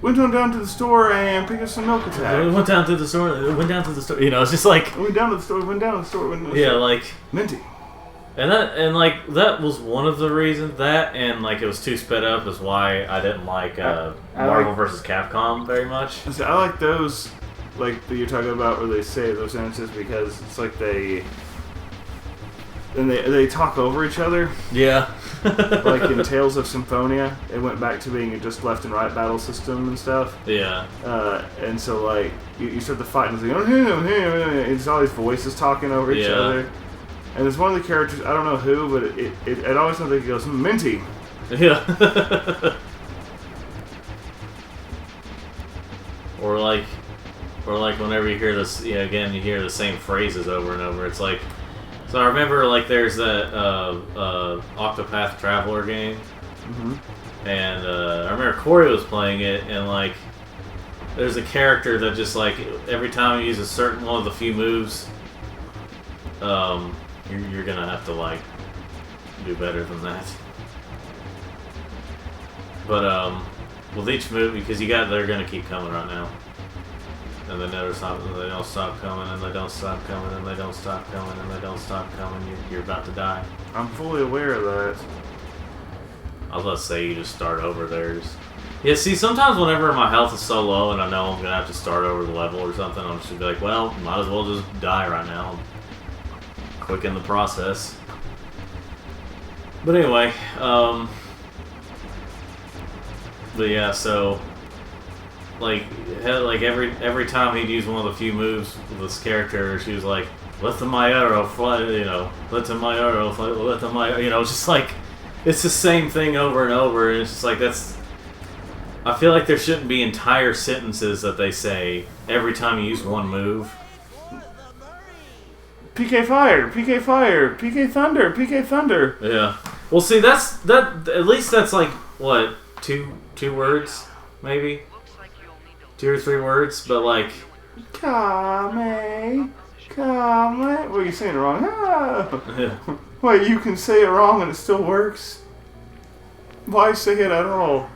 Went on down to the store and picked up some milk attack. Went down to the store. You know, it's just like. Went down to the store. Yeah, like. Minty. And that was one of the reasons, that and like it was too sped up is why I didn't like Marvel vs. Capcom very much. So I like those, like that you're talking about, where they say those sentences because it's like they talk over each other. Yeah. Like in Tales of Symphonia, it went back to being a just left and right battle system and stuff. Yeah. And so like you start the fight and it's like, it's all these voices talking over each other. And there's one of the characters, I don't know who, but it always sounds like he goes, Minty. Yeah. or like whenever you hear this, again, you hear the same phrases over and over. It's like, so I remember like there's that Octopath Traveler game. And I remember Corey was playing it, and like, there's a character that just like, every time you use a certain one of the few moves, you're gonna have to like do better than that. But with each move, because they're gonna keep coming right now, and they never stop. They don't stop coming, and they don't stop coming, and they don't stop coming, and they don't stop coming. You're about to die. I'm fully aware of that. I was about to say you just start over there. Yeah, see, sometimes whenever my health is so low and I know I'm gonna have to start over the level or something, I'm just gonna be like, well, might as well just die right now. Quicken the process. But anyway, but yeah, so like every time he'd use one of the few moves with this character, she was like, "Let the my arrow fly," "Let the my arrow fly," "Let the my," just like it's the same thing over and over, and it's just like that's. I feel like there shouldn't be entire sentences that they say every time you use one move. PK fire, PK fire, PK thunder, PK thunder. Yeah. Well, see, that at least that's like what two words, maybe 2 or 3 words, but like. Kame, Kame. Well, you're saying it wrong. Ah. Yeah. Wait, you can say it wrong and it still works? Why say it at all?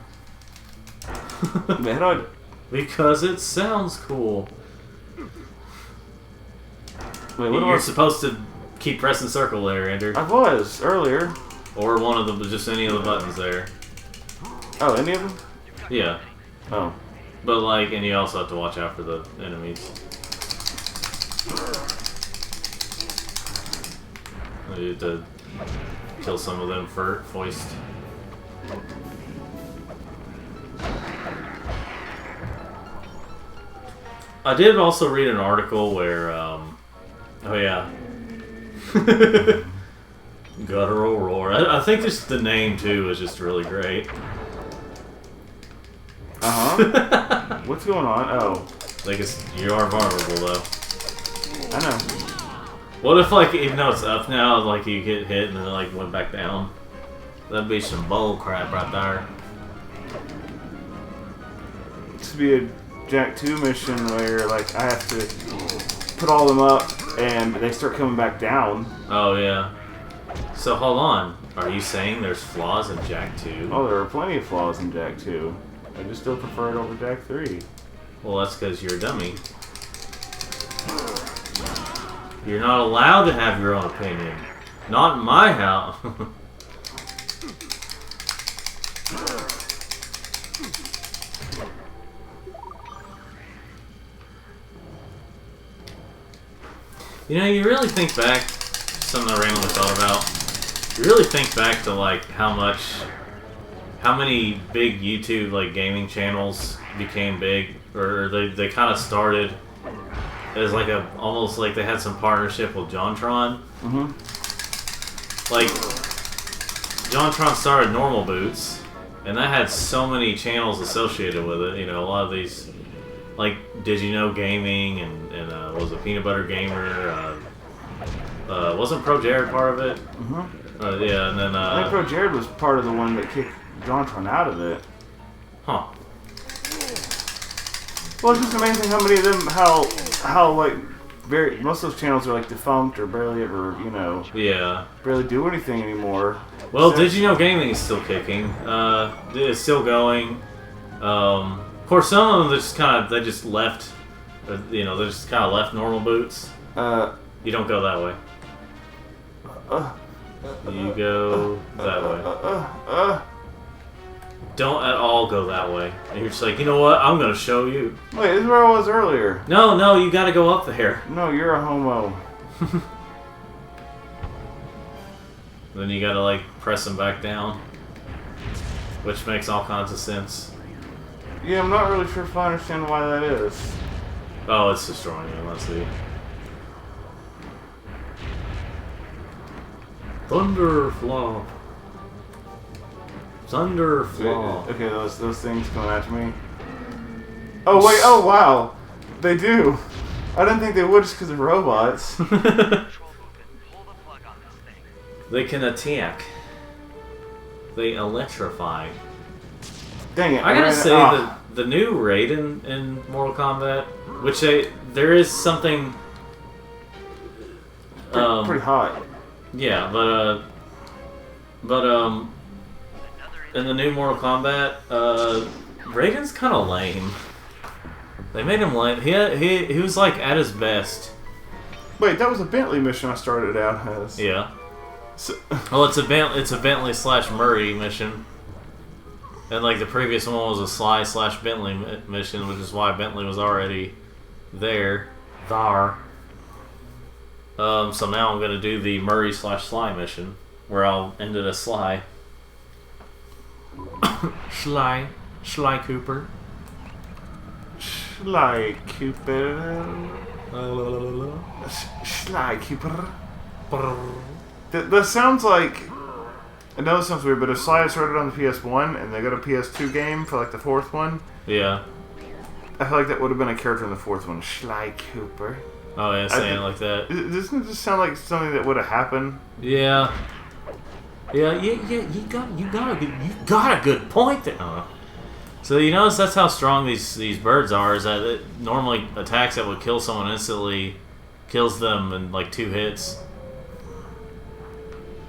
Man, because it sounds cool. Wait, You're supposed to keep pressing circle there, Ender. I was earlier. Or one of them, just any of the buttons there. Oh, any of them? Yeah. Oh. But like, and you also have to watch out for the enemies. You have to kill some of them first. I did also read an article where, oh yeah, Guttural Roar. I think just the name too is just really great. What's going on? Oh, Like you are vulnerable though. I know. What if like even though it's up now, like you get hit and then it like went back down? That'd be some bull crap right there. This would be a Jack 2 mission where like I have to put all them up and they start coming back down. Oh yeah. So hold on. Are you saying there's flaws in Jack 2? Oh, there are plenty of flaws in Jack 2. I just still prefer it over Jack 3. Well, that's because you're a dummy. You're not allowed to have your own opinion. Not in my house. You really think back, something I randomly thought about, you really think back to like how many big YouTube like gaming channels became big, or they kind of started as like almost like they had some partnership with JonTron. Mm-hmm. Like JonTron started Normal Boots, and that had so many channels associated with it. A lot of these, like Did You Know Gaming and was it Peanut Butter Gamer? Wasn't Pro Jared part of it? Mm-hmm. Yeah, and then I think Pro Jared was part of the one that kicked JonTron out of it. Huh. Well, it's just amazing how many of them, how like most of those channels are like defunct or barely ever, Yeah. barely do anything anymore. Well, Did You Know Gaming is still kicking. It's still going. Of course, some of them they just left. They just kind of left Normal Boots. You don't go that way. You go that way. Don't at all go that way. And you're just like, you know what? I'm gonna show you. Wait, this is where I was earlier. No, you gotta go up there. No, you're a homo. Then you gotta like press them back down, which makes all kinds of sense. Yeah, I'm not really sure if I understand why that is. Oh, it's destroying them. Let's see. Thunderflop. Thunderflop. Okay, those things coming at me. Oh wait! Oh wow! They do. I didn't think they would just because they're robots. They can attack. They electrify. Dang it! I gotta say that the new Raiden in Mortal Kombat, which there is something pretty hot. Yeah, but in the new Mortal Kombat, Raiden's kind of lame. They made him lame. He was like at his best. Wait, that was a Bentley mission I started out as. Yeah. So, Well, it's a Bentley / Murray mission. And like the previous one was a Sly / Bentley mission, which is why Bentley was already there. So now I'm gonna do the Murray / Sly mission, where I'll end it as Sly. Sly Cooper. Sly Cooper. Sly Cooper. That sounds like... I know this sounds weird, but if Sly had started on the PS1 and they got a PS2 game for like the fourth one, Yeah. I feel like that would have been a character in the fourth one. Sly Cooper. Oh yeah, saying it like that. Doesn't it just sound like something that would have happened? Yeah. Yeah. You got a good point there. Oh. So you notice that's how strong these birds are. Is that it normally attacks that would kill someone instantly, kills them in like 2 hits.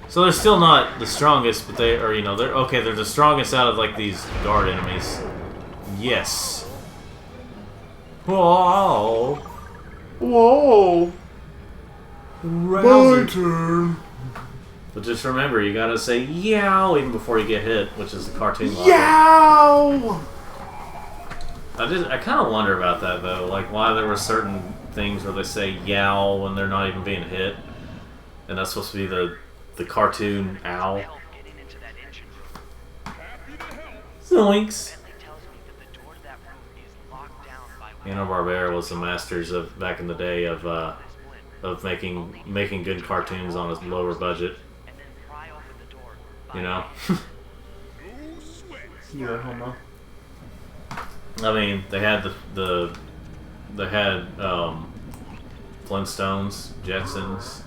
So they're still not the strongest, but they're okay. They're the strongest out of like these guard enemies. Yes. Whoa. Whoa. My turn. But just remember, you gotta say yow even before you get hit, which is the cartoon logic. Yow! I kind of wonder about that though, like why there were certain things where they say yow when they're not even being hit, and that's supposed to be the cartoon owl. Zoinks! Hanna-Barbera was the masters of back in the day of making good cartoons on a lower budget. You know? Yeah, homo. I mean, they had they had Flintstones, Jetsons.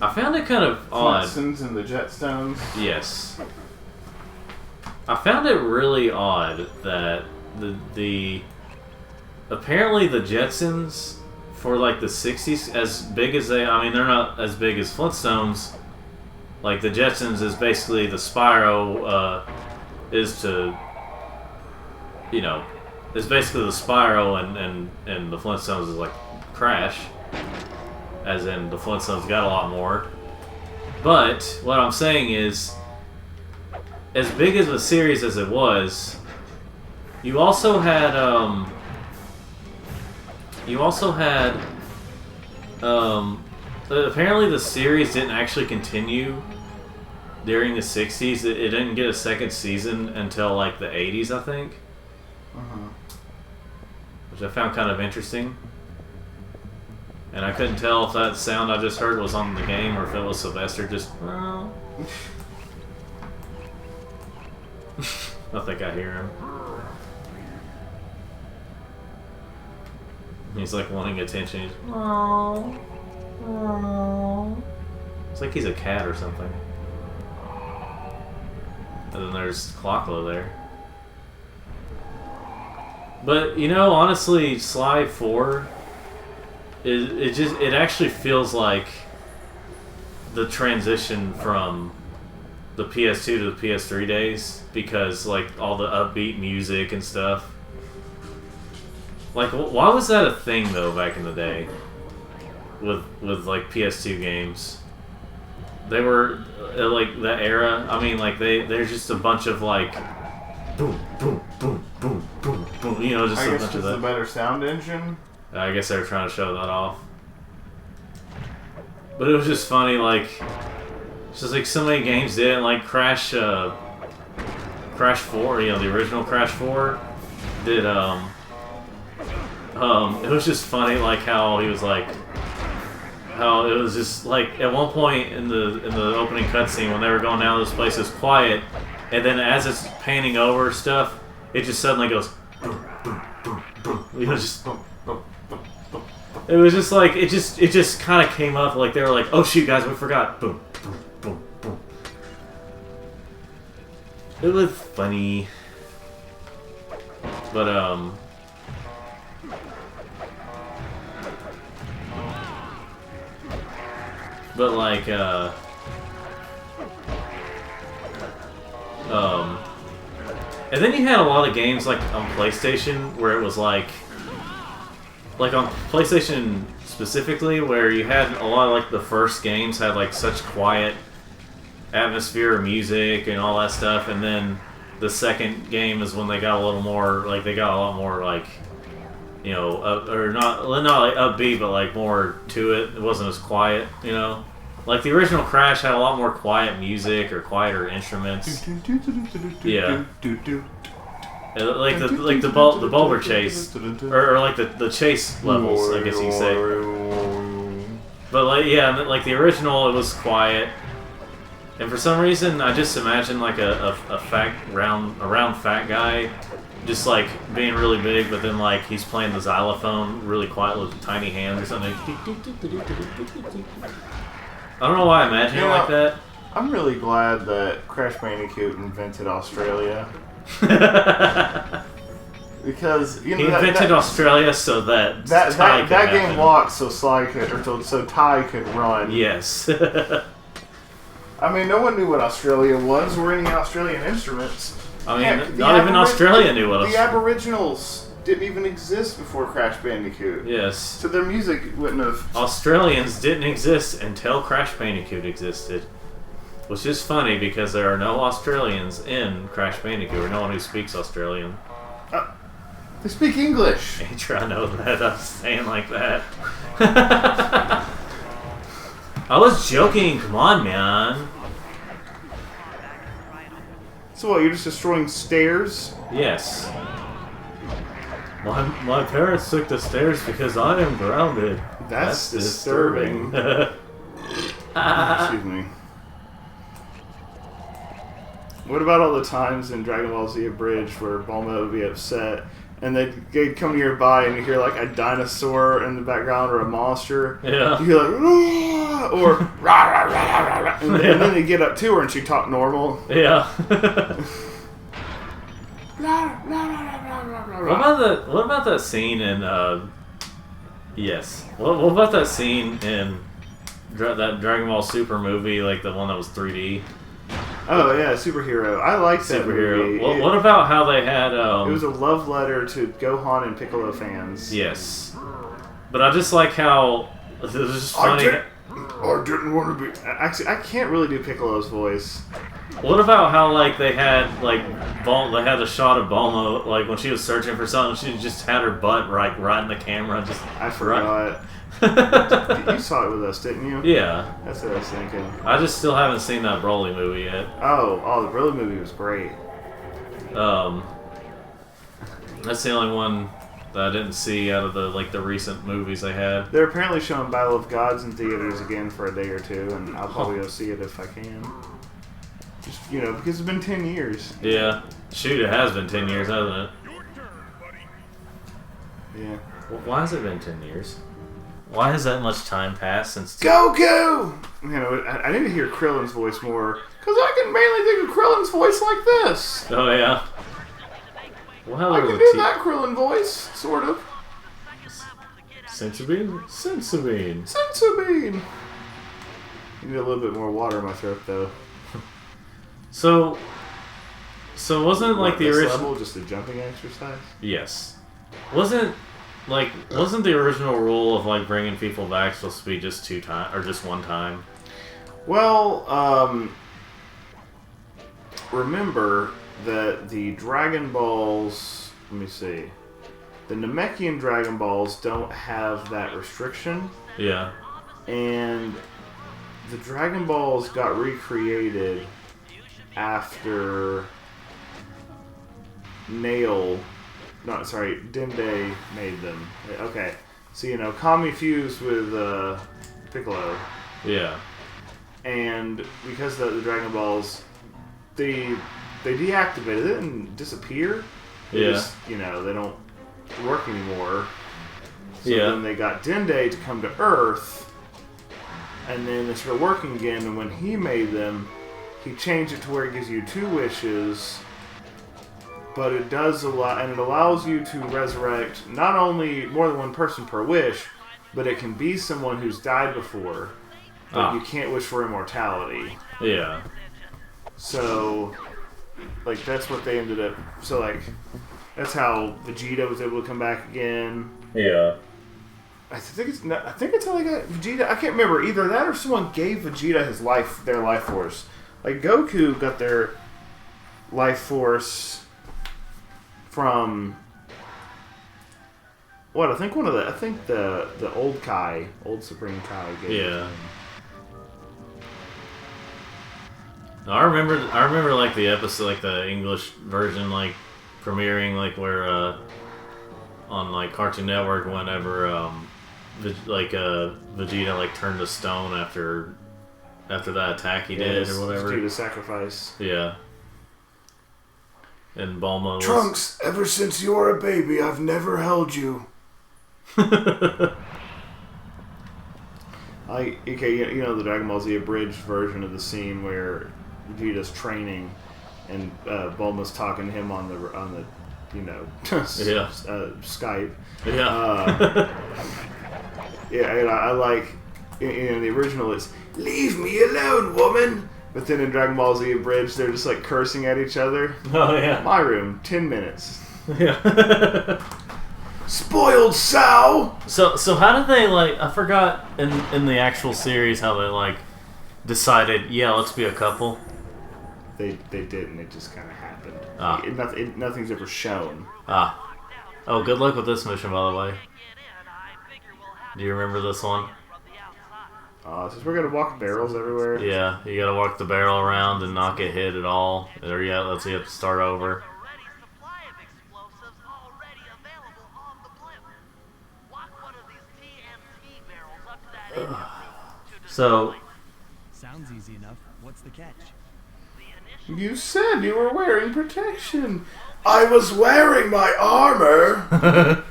I found it kind of odd. Flintstones and the Jetstones. Yes. I found it really odd that the apparently the Jetsons for like the 60s, as big as they're not as big as Flintstones. Like the Jetsons is basically the Spyro is basically the Spyro and the Flintstones is like Crash. As in, the Flintstones got a lot more. But, what I'm saying is, as big as a series as it was, you also had, apparently the series didn't actually continue during the 60s. It didn't get a second season until, like, the 80s, I think. Which I found kind of interesting. And I couldn't tell if that sound I just heard was on the game or if it was Sylvester just... I think I hear him. He's like wanting attention. He's, it's like he's a cat or something. And then there's Clocklo there. But, honestly, Sly 4... It actually feels like the transition from the PS2 to the PS3 days, because like all the upbeat music and stuff. Like, why was that a thing though back in the day with like PS2 games? They were like that era. I mean, like they're just a bunch of like boom, boom, boom, boom, boom, boom. Just I a guess bunch of it's that. a better sound engine. I guess they were trying to show that off. But it was just funny, like, it's just like so many games did, like Crash 4, the original Crash 4 did, it was just funny, like, how he was like, how it was just, like, at one point in the opening cutscene when they were going down to this place, it's quiet, and then as it's panning over stuff, it just suddenly goes, boom, boom, boom, boom, just... It was just like it just kind of came up like they were like, oh shoot guys, we forgot. Boom, boom, boom, boom. It was funny, but like and then you had a lot of games like on PlayStation where it was like on PlayStation specifically, where you had a lot of like the first games had like such quiet atmosphere, music, and all that stuff. And then the second game is when they got a little more like you know, or not like upbeat, but like more to it. It wasn't as quiet, you know. Like the original Crash had a lot more quiet music or quieter instruments. Yeah. Like the boulder chase, or like the chase levels, I guess you could say. But like like the original, it was quiet, and for some reason, I just imagined like a round fat guy, just like being really big, but then like he's playing the xylophone really quiet with tiny hands or something. I don't know why I imagine it like that. I'm really glad that Crash Bandicoot invented Australia. Because you know, he invented Australia so that that game walked so Sly could, or so Ty could run. Yes. I mean, no one knew what Australia was or any Australian instruments. I mean, not even Australia knew what. The Aboriginals didn't even exist before Crash Bandicoot. Yes. So their music wouldn't have. Australians didn't exist until Crash Bandicoot existed. Which is funny because there are no Australians in Crash Bandicoot, or no one who speaks Australian. They speak English. I know that. I was saying like that. I was joking. Come on, man. So what? You're just destroying stairs? Yes. My parents took the stairs because I am grounded. That's disturbing. Excuse me. What about all the times in Dragon Ball Z Abridged where Bulma would be upset and they'd come nearby and you hear like a dinosaur in the background or a monster? Yeah. You hear like, "Rah!" or rah, rah, rah, rah, rah, and then they get up to her and she talk normal. Yeah. What about that scene in yes. What about that scene in that Dragon Ball Super movie, like the one that was 3D? Oh yeah, Superhero. I like that movie. What about how they had? It was a love letter to Gohan and Piccolo fans. Yes, but I just like how it was just funny. I didn't want to be. Actually, I can't really do Piccolo's voice. What about how like they had they had a shot of Bulma like when she was searching for something, she just had her butt right in the camera. I forgot. You saw it with us, didn't you? Yeah. That's what I was thinking. I just still haven't seen that Broly movie yet. Oh, the Broly movie was great. That's the only one that I didn't see out of the recent movies they had. They're apparently showing Battle of Gods in theaters again for a day or two, and I'll probably go see it if I can. Just, because it's been 10 years. Yeah. Shoot, it has been 10 years, hasn't it? Yeah. Well, why has it been 10 years? Why has that much time passed since... Goku! I need to hear Krillin's voice more, because I can mainly think of Krillin's voice like this. Oh, yeah? Well, I can do that Krillin voice, sort of. Sensibine? Sensibine. Sensibine! I need a little bit more water in my throat, though. So wasn't like the original level just a jumping exercise? Yes. Wasn't the original rule of like bringing people back supposed to be just 2 times or just 1 time? Well, remember that the Dragon Balls. Let me see. The Namekian Dragon Balls don't have that restriction. Yeah. And the Dragon Balls got recreated after Dende made them. Okay. So, Kami fused with Piccolo. Yeah. And because the Dragon Balls, they deactivated. They didn't disappear. They just, they don't work anymore. So then they got Dende to come to Earth, and then they started working again, and when he made them, he changed it to where it gives you 2 wishes, but it does and it allows you to resurrect not only more than 1 person per wish, but it can be someone who's died before, but you can't wish for immortality. Yeah. So, that's what they ended up. So, that's how Vegeta was able to come back again. Yeah. I think it's how they got Vegeta. I can't remember either that or someone gave Vegeta their life force. Like Goku got their life force from what? I think the old Supreme Kai gave it to Yeah. him. No, I remember like the episode, like the English version, like premiering, like where on like Cartoon Network, whenever Vegeta like turned to stone after that attack he did or whatever. Due to sacrifice. Yeah. And Bulma was... Trunks, ever since you were a baby, I've never held you. You know the Dragon Ball Z abridged version of the scene where Vegeta's training and Bulma's talking to him on the Skype. Yeah. And I like in the original it's "Leave me alone, woman." But then in Dragon Ball Z abridged, they're just like cursing at each other. Oh yeah. My room, 10 minutes. Yeah. Spoiled sow. So how did they like? I forgot in the actual series how they like decided. Yeah, let's be a couple. They didn't. It just kind of happened. Ah. Nothing's ever shown. Ah. Oh, good luck with this mission, by the way. Do you remember this one? Since we're gonna walk barrels everywhere. Yeah, you gotta walk the barrel around and not get hit at all. Or yeah, let's see, you have to start over. So, Sounds easy enough. What's the catch? You said you were wearing protection. I was wearing my armor.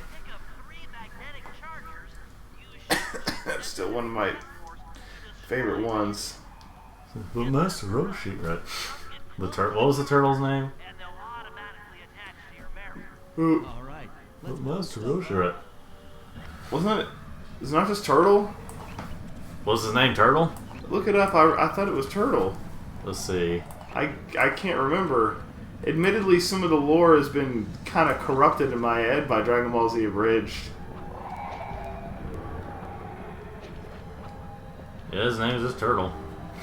That's still one of my favorite ones. but Master Roshi, right? What was the turtle's name? Who All right. But Master Roshi, right? wasn't it? It's not just Turtle. What was his name? Turtle? Look it up. I thought it was Turtle. Let's see. I can't remember. Admittedly, some of the lore has been kind of corrupted in my head by Dragon Ball Z Abridged. Yeah, his name is just Turtle.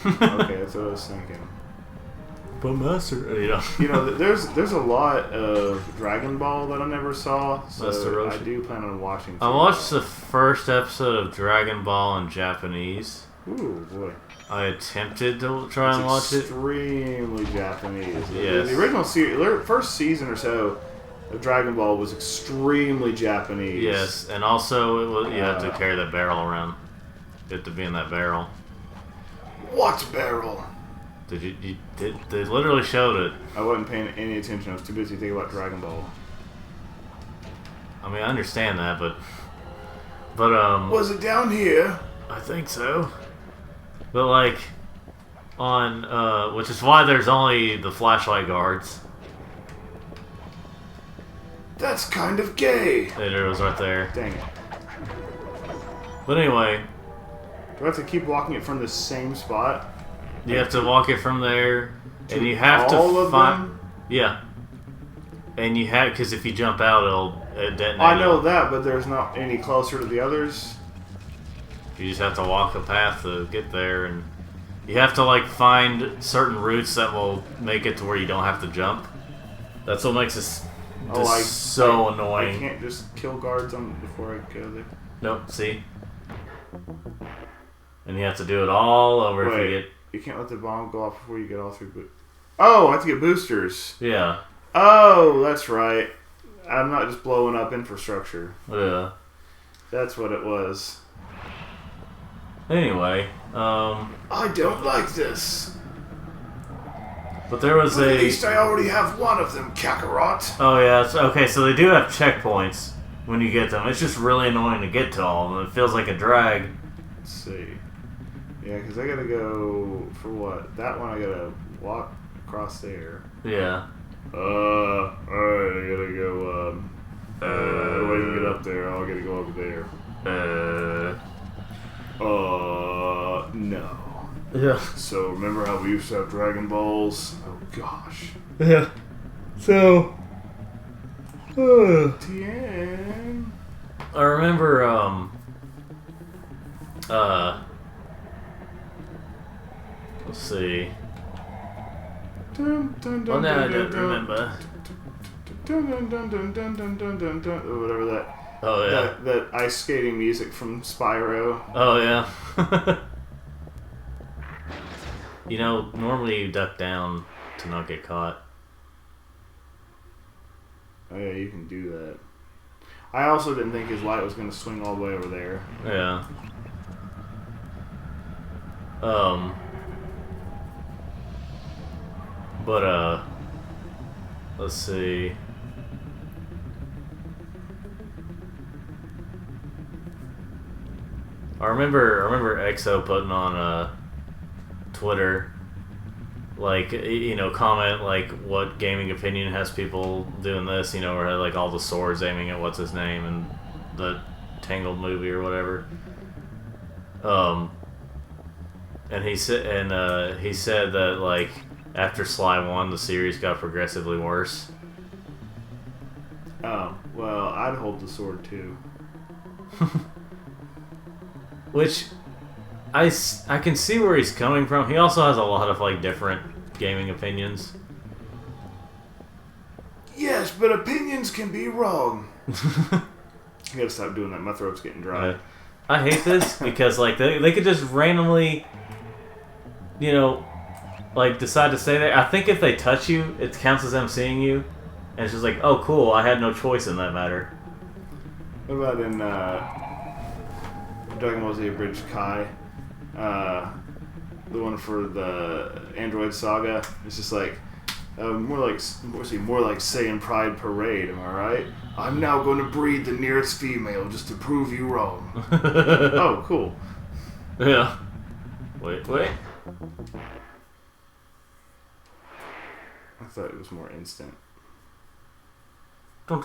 Okay, that's what I was thinking. But Master, You know, there's a lot of Dragon Ball that I never saw, so Master Roshi. I do plan on watching. I watched the first episode of Dragon Ball in Japanese. Ooh boy, I attempted to try and watch it. extremely Japanese. Yes. The original first season or so of Dragon Ball was extremely Japanese. Yes, and also you have to carry that barrel around. You have to be in that barrel. What barrel? They literally showed it. I wasn't paying any attention. I was too busy thinking about Dragon Ball. I mean, I understand that, but Was it down here? I think so. But like on which is why there's only the flashlight guards. That's kind of gay. It was right there. Dang it. But anyway, Do I have to keep walking it from the same spot? you have to walk it from there, and you have all to of find. them? Yeah. And you have, because if you jump out, it'll detonate. I know that, but there's not any closer to the others. You just have to walk a path to get there, and you have to like find certain routes that will make it to where you don't have to jump. That's what makes this so annoying. I can't just kill guards before I go there. Nope. See. And you have to do it all over if you Wait, get. you can't let the bomb go off before you get all three. Oh, I have to get boosters. Yeah. Oh, that's right. I'm not just blowing up infrastructure. Yeah. That's what it was. Anyway, I don't like this. but there was But a. at least I already have one of them, Kakarot. Oh yeah. Okay, so they do have checkpoints when you get them. It's just really annoying to get to all of them. It feels like a drag. Let's see. Yeah, because I gotta go for what? That one I gotta walk across there. Yeah. Alright, I gotta go, how do I even get up there? Oh, I gotta go over there. No. Yeah. So, remember how we used to have Dragon Balls? Oh, gosh. Yeah. So. Tien. I remember, let's see. Well, now I don't remember. Whatever that. Oh yeah. That ice skating music from Spyro. Oh yeah. You know, normally you duck down to not get caught. Oh yeah, you can do that. I also didn't think his light was going to swing all the way over there. Yeah. But let's see. I remember EXO putting on Twitter, like, you know, comment like what gaming opinion has people doing this, you know, or had like all the swords aiming at what's his name and the Tangled movie or whatever. And he said that like after Sly 1 the series got progressively worse. Oh, well, I'd hold the sword too. Which I can see where he's coming from. He also has a lot of like different gaming opinions. Yes, but opinions can be wrong. I gotta stop doing that. My throat's getting dry. I hate this because like they could just randomly, you know, like decide to say that. I think if they touch you, it counts as them seeing you, and it's just like, oh cool, I had no choice in that matter. What about in Dragon Ball Z Abridged Kai? The one for the Android Saga. It's just like more like Saiyan Pride Parade. Am I right? I'm now going to breed the nearest female just to prove you wrong. Oh, cool. Yeah. Wait. I thought it was more instant. Don't.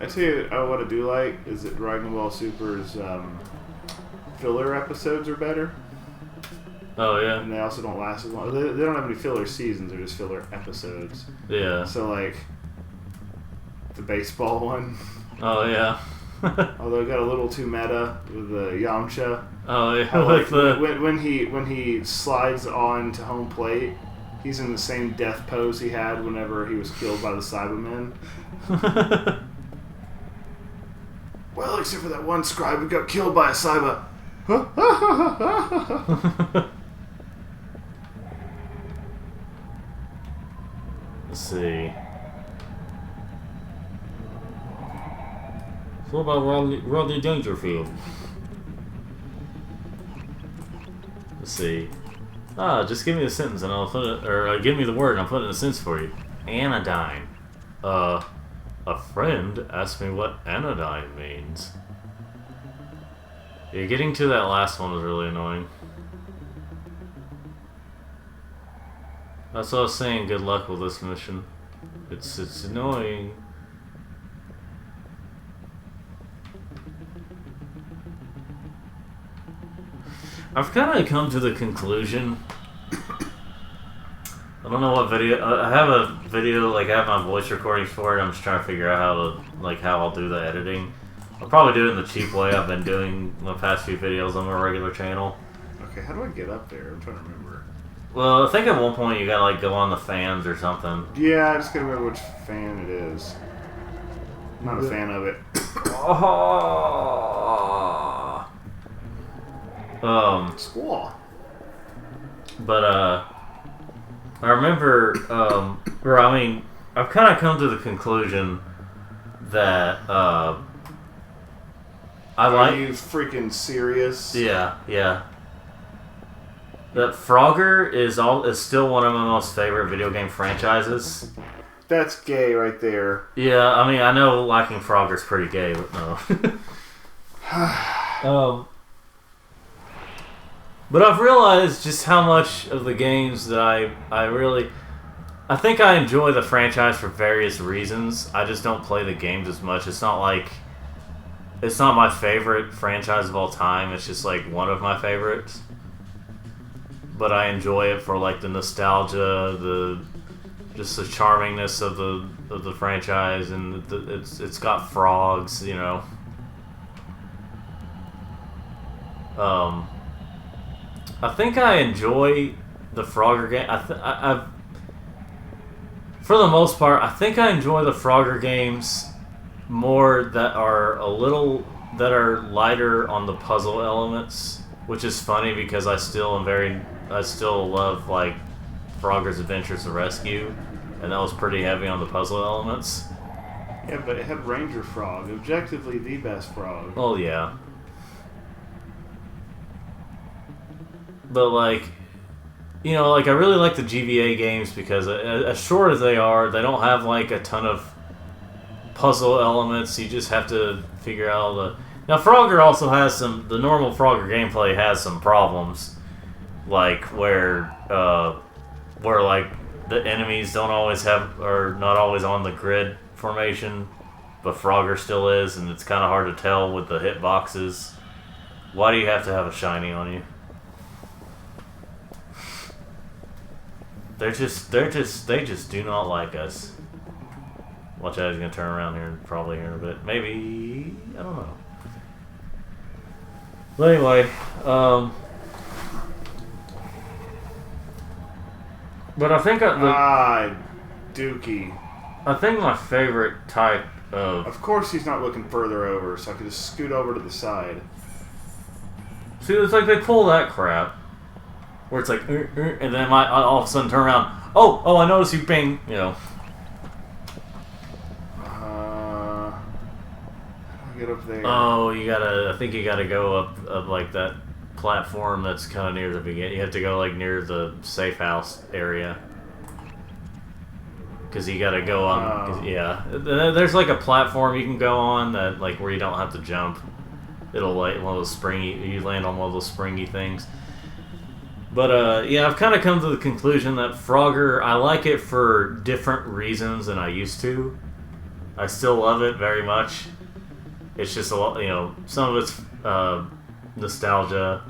I tell you what I do like is that Dragon Ball Super's filler episodes are better. Oh yeah. And they also don't last as long. They don't have any filler seasons, they're just filler episodes. Yeah. So like the baseball one. Oh yeah. Although it got a little too meta with the Yamcha. Oh yeah. Like when he slides on to home plate, he's in the same death pose he had whenever he was killed by the Cybermen. Well, except for that one scribe who got killed by a Cyber. Let's see. So what about Rodney Dangerfield? Let's see. Just give me the sentence and I'll put it, or give me the word and I'll put it in a sentence for you. Anodyne. A friend asked me what anodyne means. Yeah, getting to that last one was really annoying. That's what I was saying, good luck with this mission. It's annoying. I've kind of come to the conclusion. I don't know what video. I have a video, like I have my voice recordings for it. I'm just trying to figure out how I'll do the editing. I'll probably do it in the cheap way I've been doing my past few videos on my regular channel. Okay, how do I get up there? I'm trying to remember. Well, I think at one point you gotta like go on the fans or something. Yeah, I just gotta remember which fan it is. I'm not a fan of it. Squaw. But I remember, I've kind of come to the conclusion that Are you freaking serious? Yeah. That Frogger is still one of my most favorite video game franchises. That's gay right there. Yeah, I mean, I know liking Frogger's pretty gay, but no. But I've realized just how much of the games that I think I enjoy the franchise for various reasons. I just don't play the games as much. It's not my favorite franchise of all time. It's just like one of my favorites. But I enjoy it for like the nostalgia, just the charmingness of the franchise, and it's got frogs, you know. I think I enjoy the Frogger game. For the most part, I think I enjoy the Frogger games more that are lighter on the puzzle elements, which is funny because I still love like Frogger's Adventures to Rescue, and that was pretty heavy on the puzzle elements. Yeah, but it had Ranger Frog, objectively the best frog. Oh yeah. But like, you know, like I really like the GBA games because as short as they are, they don't have like a ton of puzzle elements. You just have to figure out all the... Now Frogger also has the normal Frogger gameplay has some problems, like where like the enemies are not always on the grid formation, but Frogger still is, and it's kind of hard to tell with the hitboxes. Why do you have to have a shiny on you? They just do not like us. Watch out, he's gonna turn around here probably here in a bit. Maybe, I don't know. But anyway, but I think Dookie. I think my favorite type of... Of course he's not looking further over, so I could just scoot over to the side. See, it's like they pull that crap. Where it's like, and then I all of a sudden turn around. Oh, I noticed you bang, you know. How do I get up there? Oh, I think you gotta go up like that platform that's kind of near the beginning. You have to go like near the safe house area. Because you gotta go on, yeah. There's like a platform you can go on that, like, where you don't have to jump. It'll like one of those you land on one of those springy things. But yeah, I've kind of come to the conclusion that Frogger, I like it for different reasons than I used to. I still love it very much. It's just a lot, you know, some of it's nostalgia.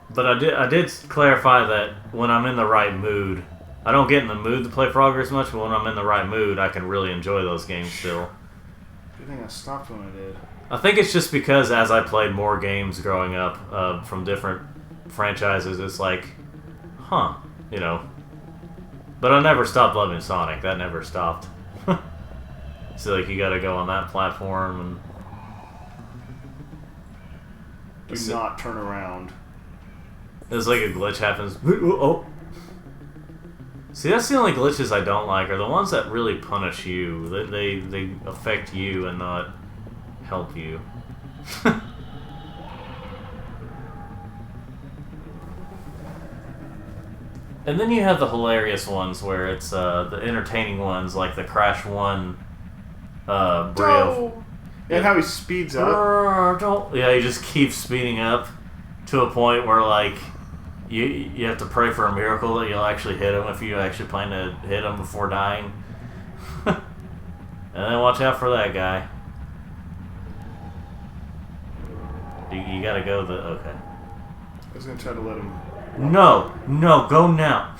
But I did clarify that when I'm in the right mood, I don't get in the mood to play Frogger as much, but when I'm in the right mood, I can really enjoy those games still. Good thing I stopped when I did. I think it's just because as I played more games growing up from different franchises, it's like, you know. But I never stopped loving Sonic. That never stopped. So like you gotta go on that platform and do not turn around. It's like a glitch happens. Oh. See, that's the only glitches I don't like are the ones that really punish you. They affect you and not help you. And then you have the hilarious ones where it's the entertaining ones, like the Crash 1 Brio. And how he speeds up. Yeah, he just keeps speeding up to a point where, like, you have to pray for a miracle that you'll actually hit him if you actually plan to hit him before dying. And then watch out for that guy. You gotta go okay. I was gonna try to let him... No, go now.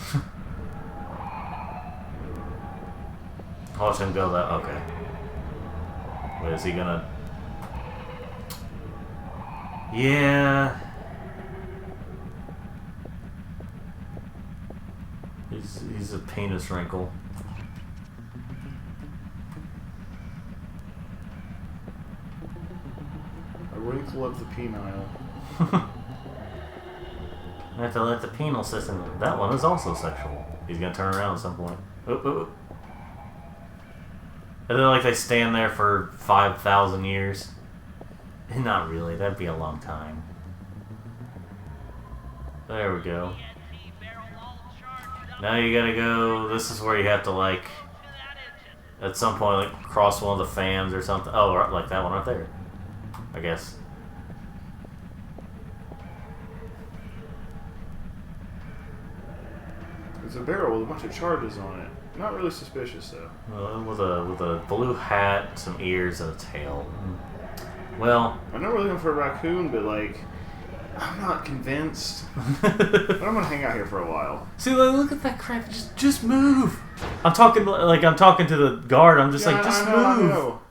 Watch him go that. Okay. Wait, is he gonna? Yeah. He's a penis wrinkle. A wrinkle of the penile. I have to let the penal system. That one is also sexual. He's gonna turn around at some point. And then, like, they stand there for 5,000 years. Not really. That'd be a long time. There we go. Now you gotta go. This is where you have to, like, at some point, like, cross one of the fans or something. Oh, like that one right there. I guess. It's a barrel with a bunch of charges on it. Not really suspicious though. With a blue hat, some ears, and a tail. Well, I know we're looking for a raccoon, but like, I'm not convinced. But I'm gonna hang out here for a while. See, look at that crap. Just move. I'm talking to the guard. I'm just like, just move. I know.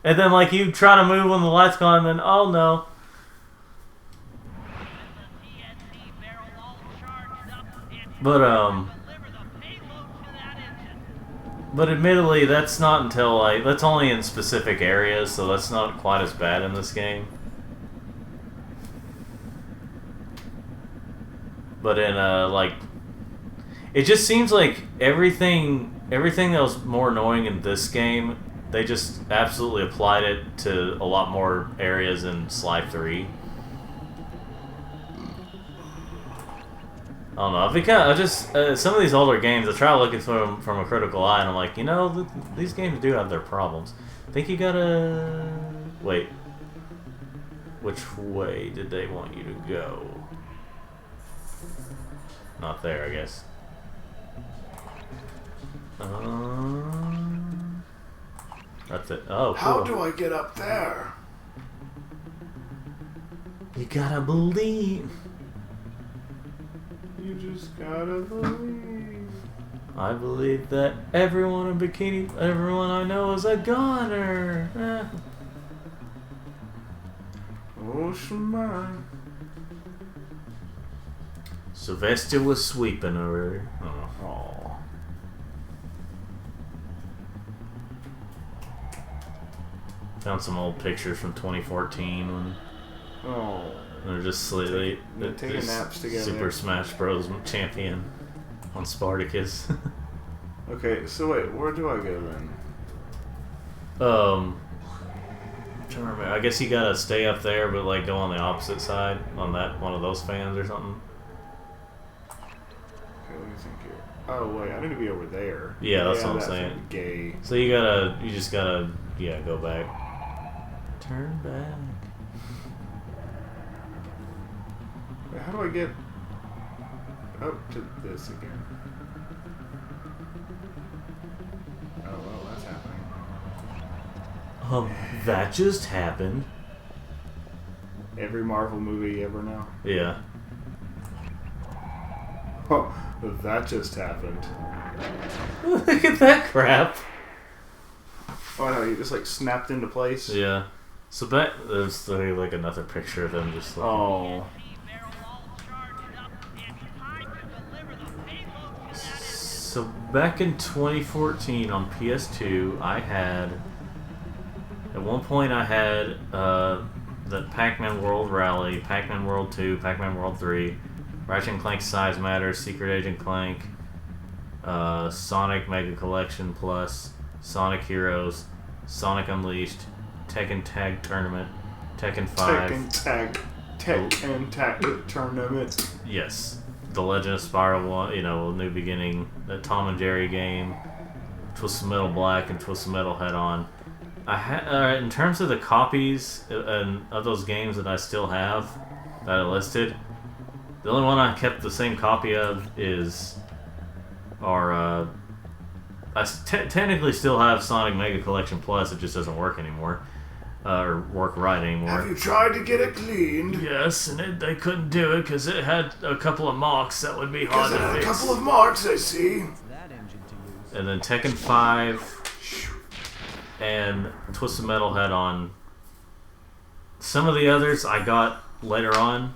And then like you try to move when the lights go on, and then oh no. But Deliver the payload to that engine. but admittedly, that's not until like that's only in specific areas, so that's not quite as bad in this game. But in like, it just seems like everything that was more annoying in this game, they just absolutely applied it to a lot more areas in Sly 3. I don't know. I just some of these older games, I try looking through them from a critical eye, and I'm like, you know, these games do have their problems. I think you gotta wait. Which way did they want you to go? Not there, I guess. That's it. Oh, cool. How do I get up there? You gotta believe. You just gotta believe. I believe that everyone in bikini, everyone I know is a goner. Oh, Shemai. Sylvester was sweeping over. Oh. Found some old pictures from 2014 when Oh. they're just slightly They're taking naps together. Super Smash Bros. Champion on Spartacus. Okay, so wait, where do I go then? I'm trying to remember. I guess you gotta stay up there, but like go on the opposite side on that one of those fans or something. Okay, let me think here. Oh wait, I need to be over there. Yeah, that's what I'm saying. Gay. So you just gotta, yeah, go back. Turn back. Wait, how do I get up to this again? Oh well, that's happening. That just happened. Every Marvel movie you ever know. Yeah. Oh, that just happened. Look at that crap. Oh no, you just like snapped into place. Yeah. So there's like another picture of them just looking. Oh. Barrel all charged up. It's time to deliver the payload to that engine. So back in 2014 on PS2, I had at one point I had the Pac-Man World Rally, Pac-Man World 2, Pac-Man World 3, Ratchet and Clank Size Matters, Secret Agent Clank, Sonic Mega Collection Plus, Sonic Heroes, Sonic Unleashed, Tekken Tag Tournament, Tekken 5. Tekken Tag Tournament. Yes. The Legend of Spyro 1, you know, New Beginning, the Tom and Jerry game, Twisted Metal Black, and Twisted Metal Head On. In terms of the copies of those games that I still have that I listed, the only one I kept the same copy of I technically still have Sonic Mega Collection Plus. It just doesn't work anymore, or work right anymore. Have you tried to get it cleaned? Yes, and they couldn't do it because it had a couple of mocks that would be hard to A fix. couple of marks, I see. That engine to use. And then Tekken 5 and Twisted Metal Head On. Some of the others I got later on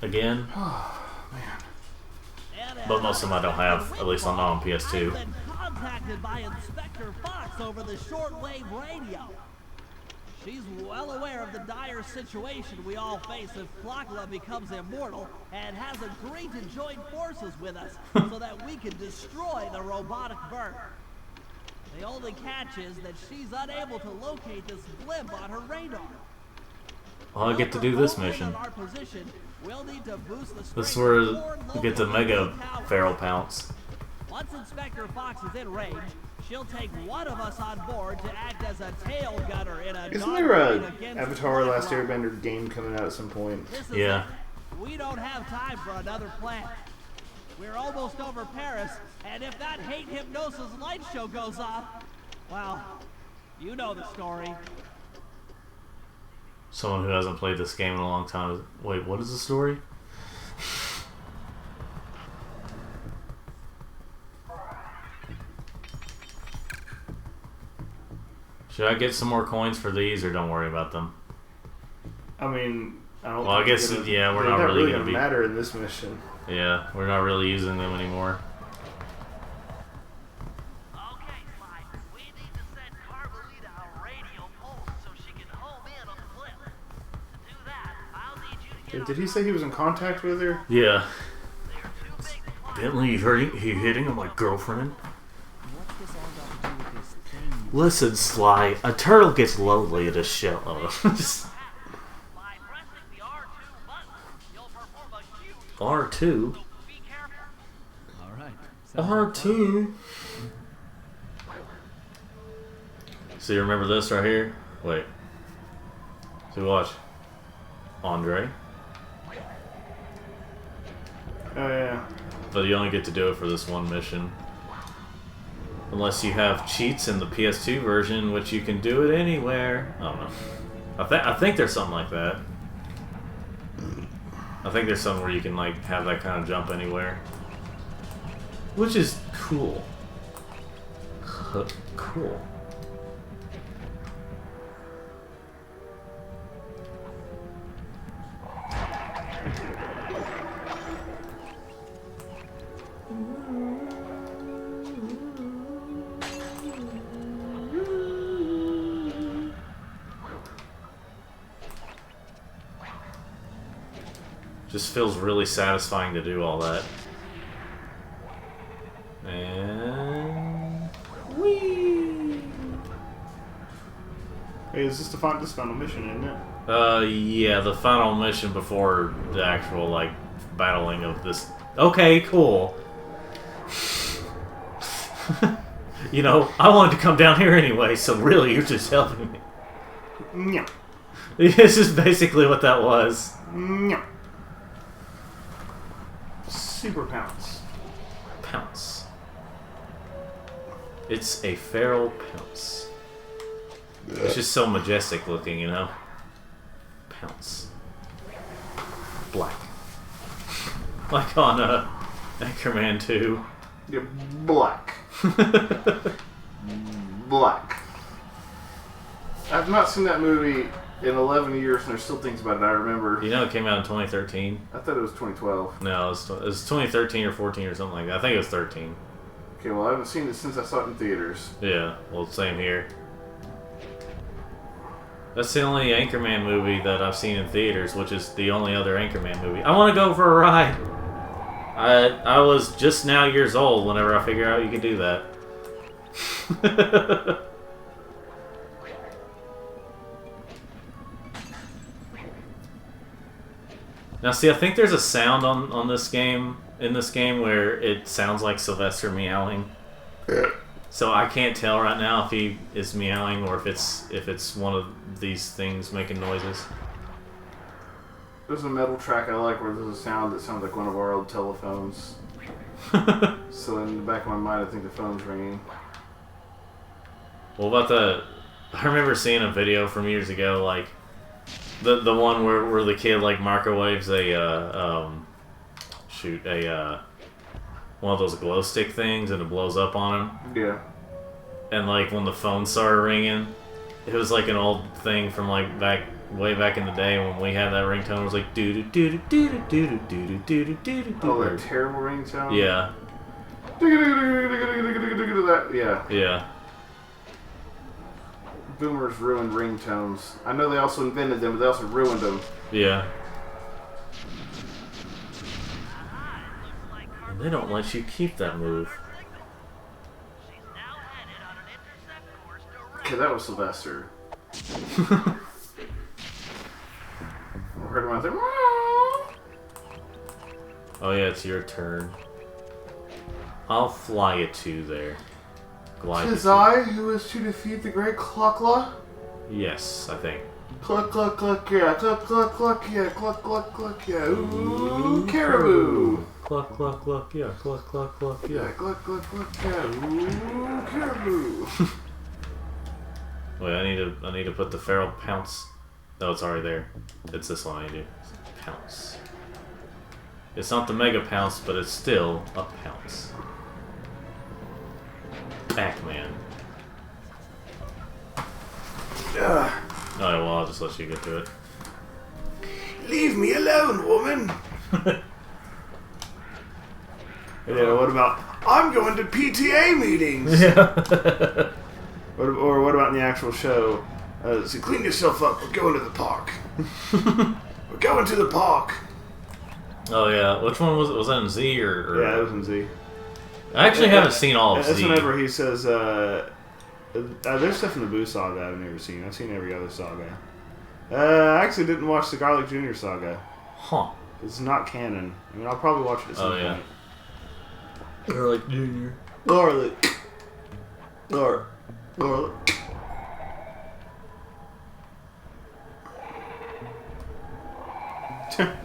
again, but most of them I don't have, at least I'm not on PS2. I've been contacted by Inspector Fox over the shortwave radio. She's well aware of the dire situation we all face if Flocula becomes immortal and has agreed to join forces with us so that we can destroy the robotic bird. The only catch is that she's unable to locate this blimp on her radar. Well, I get to do this mission. Our position, we'll need to boost the This is strength where of we get the local Mega towers. Feral Pounce. Once Inspector Fox is in range, she'll take one of us on board to act as a tail gunner in a Isn't there dogfight a against Avatar: Last Blackrock. Airbender game coming out at some point? This is Yeah. it. We don't have time for another plan. We're almost over Paris, and if that hate hypnosis light show goes off, well, you know the story. Someone who hasn't played this game in a long time is, wait, what is the story? Should I get some more coins for these, or don't worry about them? I mean, I don't. Well, I think guess, they're gonna- yeah, we're they're not really gonna gonna be- matter in this mission. Yeah, we're not really using them anymore. Okay, Sly. We need to send Carmelita a radio pulse so she can home in on the flip. To do that, I'll need you to get Did he say he was in contact with her? Yeah. They're too big to fly. Bentley, he hitting on my girlfriend? What's this all got to do with this thing? Listen, Sly, a turtle gets lonely in a shell. By pressing the R2 button, you'll perform a huge R2? be careful. All right. R2? So you remember this right here? Wait. So watch. Andre. Oh yeah. But you only get to do it for this one mission. Unless you have cheats in the PS2 version, which you can do it anywhere. I don't know. I think there's something like that. I think there's something where you can like have that kind of jump anywhere. Which is cool. Cool. Just feels really satisfying to do all that. And whee! Hey, is this the final mission, isn't it? Yeah, the final mission before the actual like battling of this. Okay, cool. You know, I wanted to come down here anyway, so really, you're just helping me. Yeah. This is basically what that was. Yeah. Super pounce. Pounce. It's a feral pounce. It's just so majestic looking, you know? Pounce. Black. Like on Anchorman 2. Yeah, black. Black. I've not seen that movie in 11 years, and there's still things about it I remember. You know it came out in 2013? I thought it was 2012. No, it was 2013 or 14 or something like that. I think it was 13. Okay, well, I haven't seen it since I saw it in theaters. Yeah, well, same here. That's the only Anchorman movie that I've seen in theaters, which is the only other Anchorman movie. I want to go for a ride! I was just now years old whenever I figured out you could do that. Now see, I think there's a sound on this game, in this game, where it sounds like Sylvester meowing. So I can't tell right now if he is meowing or if it's one of these things making noises. There's a metal track I like where there's a sound that sounds like one of our old telephones. So in the back of my mind, I think the phone's ringing. What about I remember seeing a video from years ago, like the one where the kid like microwaves one of those glow stick things and it blows up on him. Yeah. And like when the phone started ringing, it was like an old thing from like way back in the day when we had that ringtone. It was like doo doo doo doo doo doo doo doo doo doo doo. Oh, that terrible ringtone. Yeah. Yeah. Yeah. Boomers ruined ringtones. I know they also invented them, but they also ruined them. Yeah. And they don't let you keep that move. She's now headed on an intercept course direct. Okay, that was Sylvester. I heard him out there. Oh yeah, it's your turn. I'll fly you to there. Glide you Tis to- I who is to defeat the great Cluckla. Yes, I think. Cluck, cluck, cluck, yeah. Cluck, cluck, cluck, yeah. Cluck, cluck, cluck, yeah. Ooh, caribou. Cluck, cluck, cluck, yeah. Cluck, cluck, cluck, Yeah, yeah. cluck, cluck, cluck, yeah. Ooh, caribou. Wait, I need to put the feral pounce. No, it's already there. It's this one I need to do. Pounce. It's not the mega pounce, but it's still a pounce. Pac-Man. Alright, well, I'll just let you get to it. Leave me alone, woman. Yeah, what about, I'm going to PTA meetings? Yeah. Or what about in the actual show? So clean yourself up, we're going to the park. We're going to the park. Oh yeah, which one was it? Was that in Z or? Yeah, it was in Z. I actually haven't seen all of That's Z. whenever he says, there's stuff in the Boo saga I've never seen. I've seen every other saga. I actually didn't watch the Garlic Jr. saga. Huh. It's not canon. I mean, I'll probably watch it at some point. Garlic Jr. Garlic. Garlic.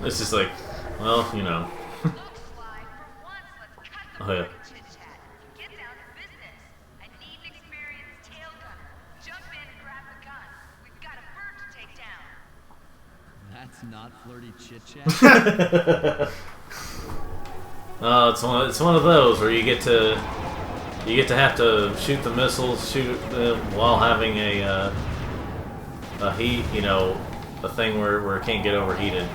It's just like, well, you know. Looks like for once, let's cut the Oh, yeah. chit-chat. Get down to business. I need an experienced tail gunner. Jump in and grab the gun. We've got a bird to take down. That's not flirty chit-chat. It's one of those where you get to have to shoot the missiles, while having a heat, you know, a thing where it can't get overheated.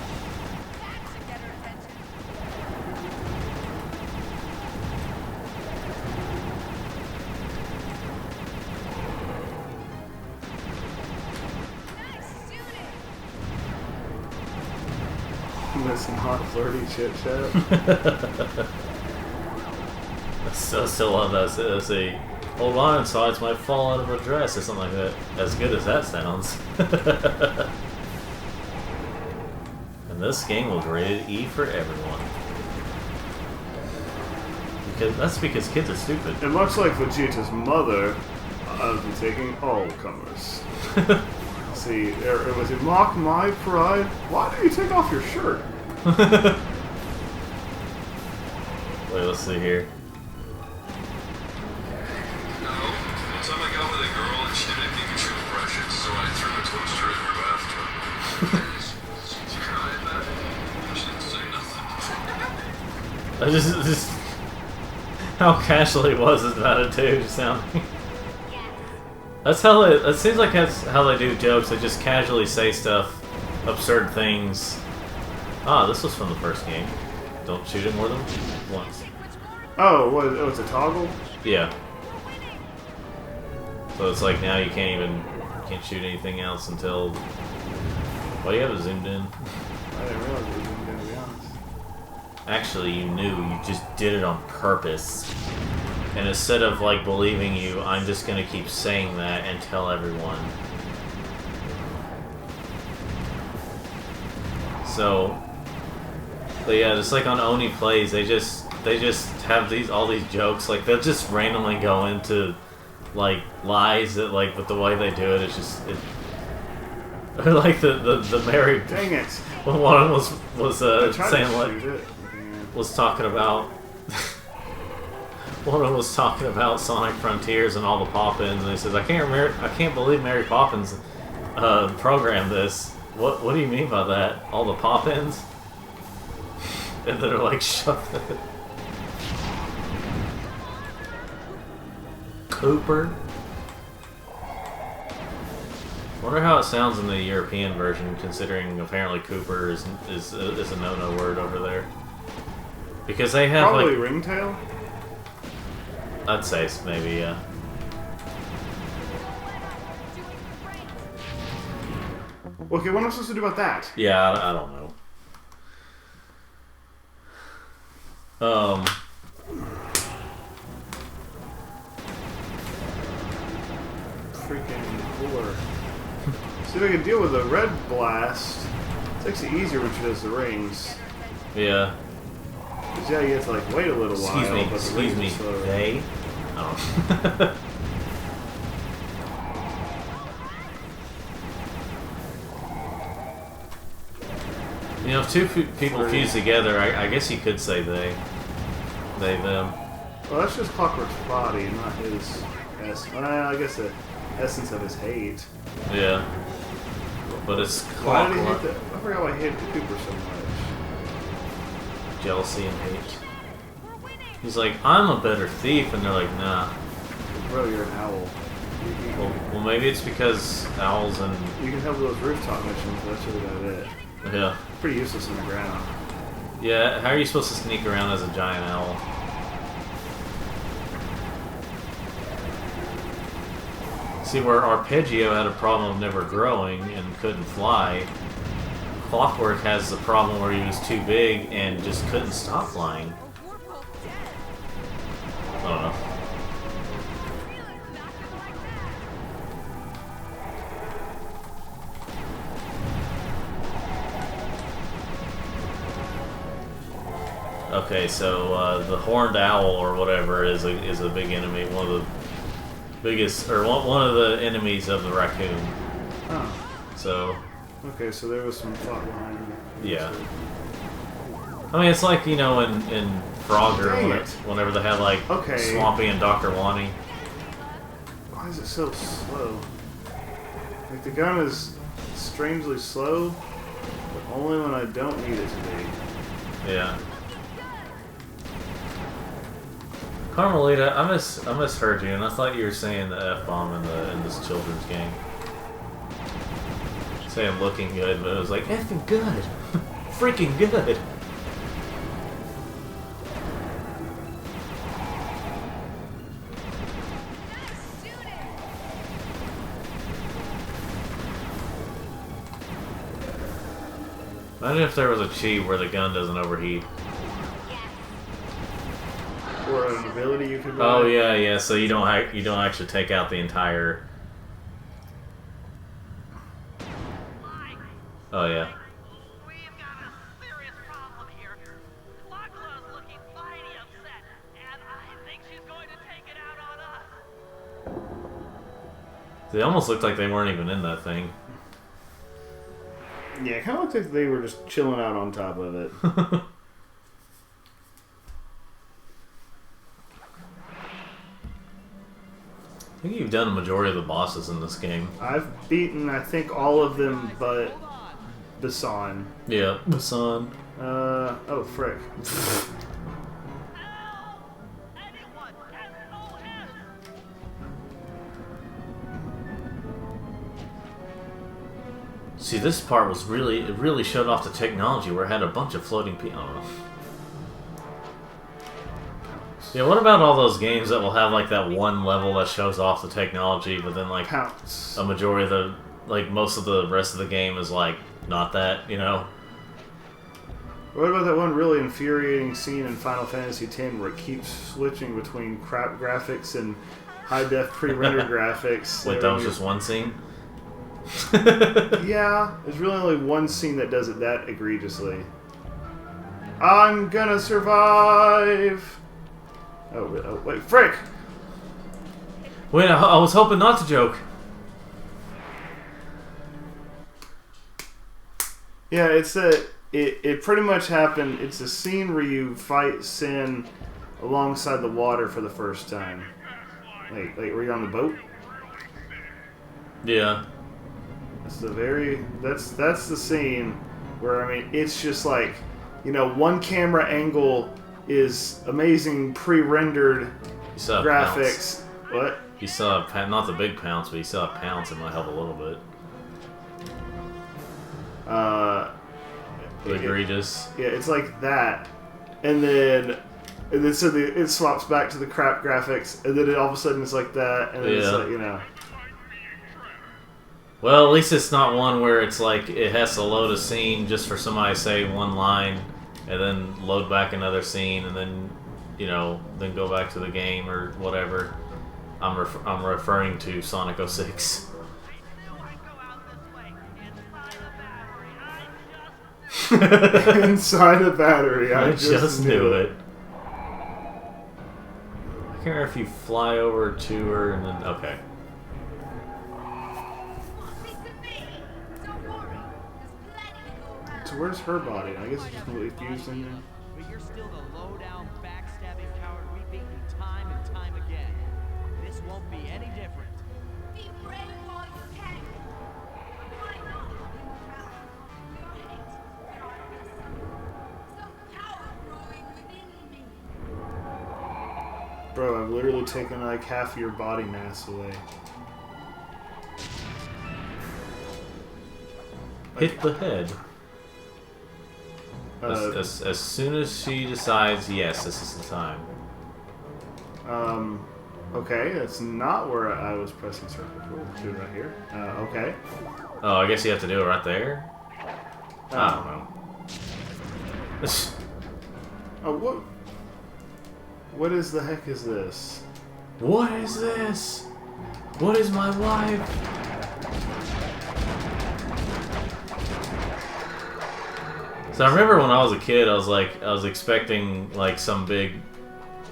That's not flirty chit chat. I still love that. Say, hold on, insides might fall out of a dress or something like that. As good as that sounds. And this game was rated E for everyone. That's because kids are stupid. And much like Vegeta's mother, I'll be taking all comers. See, it was mock my pride. Why do you take off your shirt? Wait, let's see here. No. One time I got with a girl and she didn't think she was precious, so I threw a toaster in her bathtub. She cried about it. She didn't say nothing. I just how casually was it about it too, sounding. It seems like that's how they do jokes. They just casually say stuff, absurd things. Ah, this was from the first game. Don't shoot it more than once. Oh, it's a toggle? Yeah. So it's like now you can't shoot anything else until. Well, you have it zoomed in. I didn't realize it was zoomed in, to be honest. Actually, you knew. You just did it on purpose. And instead of like believing you, I'm just gonna keep saying that and tell everyone. So, but yeah, just like on Oni Plays, they just have all these jokes. Like they'll just randomly go into like lies that like, but the way they do it, it's just like the married. Dang it! When one was saying like was talking about. One of them was talking about Sonic Frontiers and all the pop-ins, and he says, "I can't believe Mary Poppins programmed this. What do you mean by that? All the pop-ins?" And they're like, "Shut it." Cooper. Wonder how it sounds in the European version, considering apparently Cooper is a no-no word over there. Because they have probably like ringtail. I'd say maybe, yeah. Okay, what am I supposed to do about that? Yeah, I don't know. Freaking cooler. See if I can deal with the red blast. It makes it easier when she does the rings. Yeah. Because yeah, you have to like wait a little while. But Excuse me. They? Oh. You know, if two people fuse together, I guess you could say they, them. Well, that's just Clockwork's body, not his. Well, I guess the essence of his hate. Yeah. But it's Why did he Clockwork. hate that? I forgot why he hated Cooper so much. Jealousy and hate. He's like, I'm a better thief, and they're like, nah. Bro, you're an owl. Well, maybe it's because owls and You can help with those rooftop missions, but that's really about it. Yeah. Pretty useless on the ground. Yeah, how are you supposed to sneak around as a giant owl? See, where Arpeggio had a problem of never growing and couldn't fly, Clockwork has the problem where he was too big and just couldn't stop flying. I don't know. Okay, so the horned owl or whatever is a big enemy. One of the biggest, or one of the enemies of the raccoon. Oh. So. Okay, so there was some thought behind it. Yeah. I mean, it's like, you know, in Frogger, whenever they had like Swampy and Dr. Wani. Why is it so slow? Like the gun is strangely slow, but only when I don't need it to be. Yeah. Carmelita, I misheard you, and I thought you were saying the F-bomb in this children's game. Saying looking good, but it was like effing good, freaking good. Imagine if there was a cheat where the gun doesn't overheat. Or an ability you could. Oh yeah. So you don't actually take out the entire. Oh yeah. We've got a serious problem here. Lachlan's looking mighty upset, and I think she's going to take it out on us. They almost looked like they weren't even in that thing. Yeah, it kind of looked like they were just chilling out on top of it. I think you've done a majority of the bosses in this game. I've beaten, I think, all of them but Basan. Yeah, Basan. Oh, frick. See, this part was it really showed off the technology where it had a bunch of floating people. I don't know. Yeah, what about all those games that will have like that one level that shows off the technology, but then like a majority of the, like most of the rest of the game is like not that, you know? What about that one really infuriating scene in Final Fantasy X where it keeps switching between crap graphics and high-def pre-rendered graphics? Wait, that was just one scene? Yeah, there's really only one scene that does it that egregiously. I'm gonna survive! Oh wait, frick! Wait, I was hoping not to joke. Yeah, it pretty much happened. It's a scene where you fight Sin alongside the water for the first time. Like were you on the boat? Yeah. That's the scene where, I mean, it's just like, you know, one camera angle is amazing pre-rendered graphics. Pounce. What? You saw not the big pounce, but you saw a pounce. It might help a little bit. Egregious. Yeah, it's like that, and then so it swaps back to the crap graphics, and then all of a sudden it's like that, and then it's like, you know. Well, at least it's not one where it's like it has to load a scene just for somebody to say one line, and then load back another scene, and then, you know, then go back to the game or whatever. I'm referring to Sonic 06. Inside a battery, I just knew it. I can't remember if you fly over to her and then okay. So where's her body? I guess it's just completely fused in there. But you're still the low-down, backstabbing coward we've beaten time and time again. This won't be any different. Be brave while you can. Why not? Your hate, some power growing within me. Bro, I've literally taken like half of your body mass away. Hit the head. As soon as she decides, yes, this is the time. Okay, that's not where I was pressing circle for. Let's do it right here. Okay. Oh, I guess you have to do it right there? I don't know. Oh, what? What is the heck is this? What is this? What is my wife? So I remember when I was a kid, I was expecting like some big,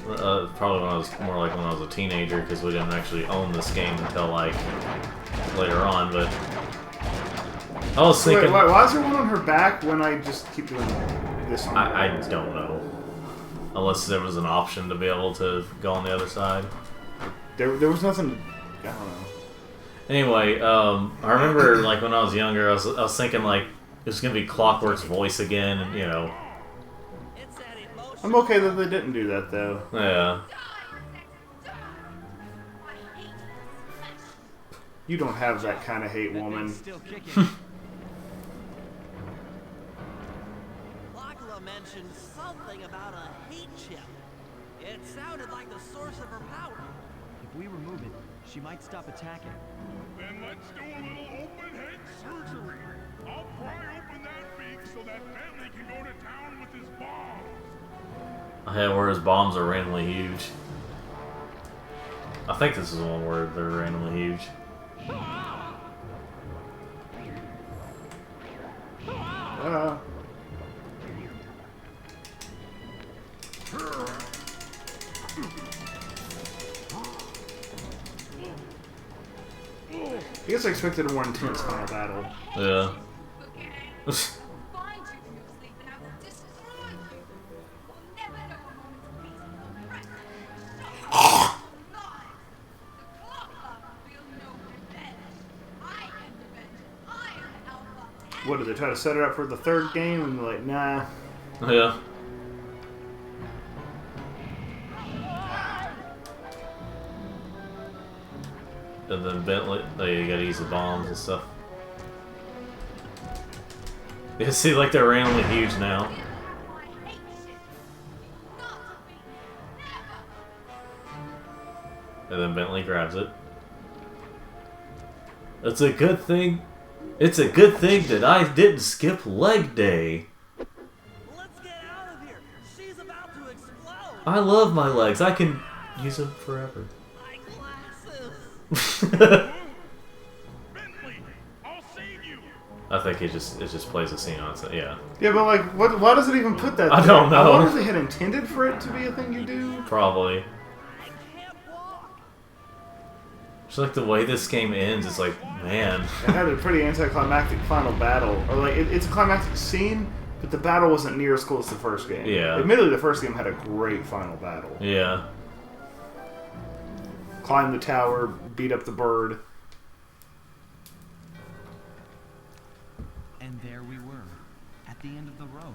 probably when I was more like when I was a teenager, because we didn't actually own this game until like later on. But I was thinking, wait, why is there one on her back when I just keep doing this? I don't know, unless there was an option to be able to go on the other side. There was nothing. I don't know. Anyway, I remember like when I was younger, I was thinking like it was gonna be Clockwork's voice again, and you know. I'm okay that they didn't do that though. Yeah. You don't have that kind of hate, woman. Lachlan mentioned something about a hate chip. It sounded like the source of her power. If we remove it, she might stop attacking. Then let's do a little open head surgery. I'll pry open that beak so that Bentley can go to town with his bombs. Yeah, where his bombs are randomly huge. I think this is one where they're randomly huge. I guess I expected a more intense final battle. Yeah. What, did they try to set it up for the third game and like, nah. Yeah. And then Bentley, you gotta use the bombs and stuff. You see, like they're randomly huge now. And then Bentley grabs it. It's a good thing. It's a good thing that I didn't skip leg day. Let's get out of here. She's about to explode. I love my legs. I can use them forever. My glasses. Bentley, I'll save you. I think it just plays a scene on it. Yeah. Yeah, but like, why does it even put that I there? don't know. I wonder if they had intended for it to be a thing you do. Probably. I can't walk. Just like the way this game ends, it's like, man. It had a pretty anticlimactic final battle. Or like, it's a climactic scene, but the battle wasn't near as cool as the first game. Yeah. Admittedly, the first game had a great final battle. Yeah. Climb the tower, beat up the bird. And there we were, at the end of the road.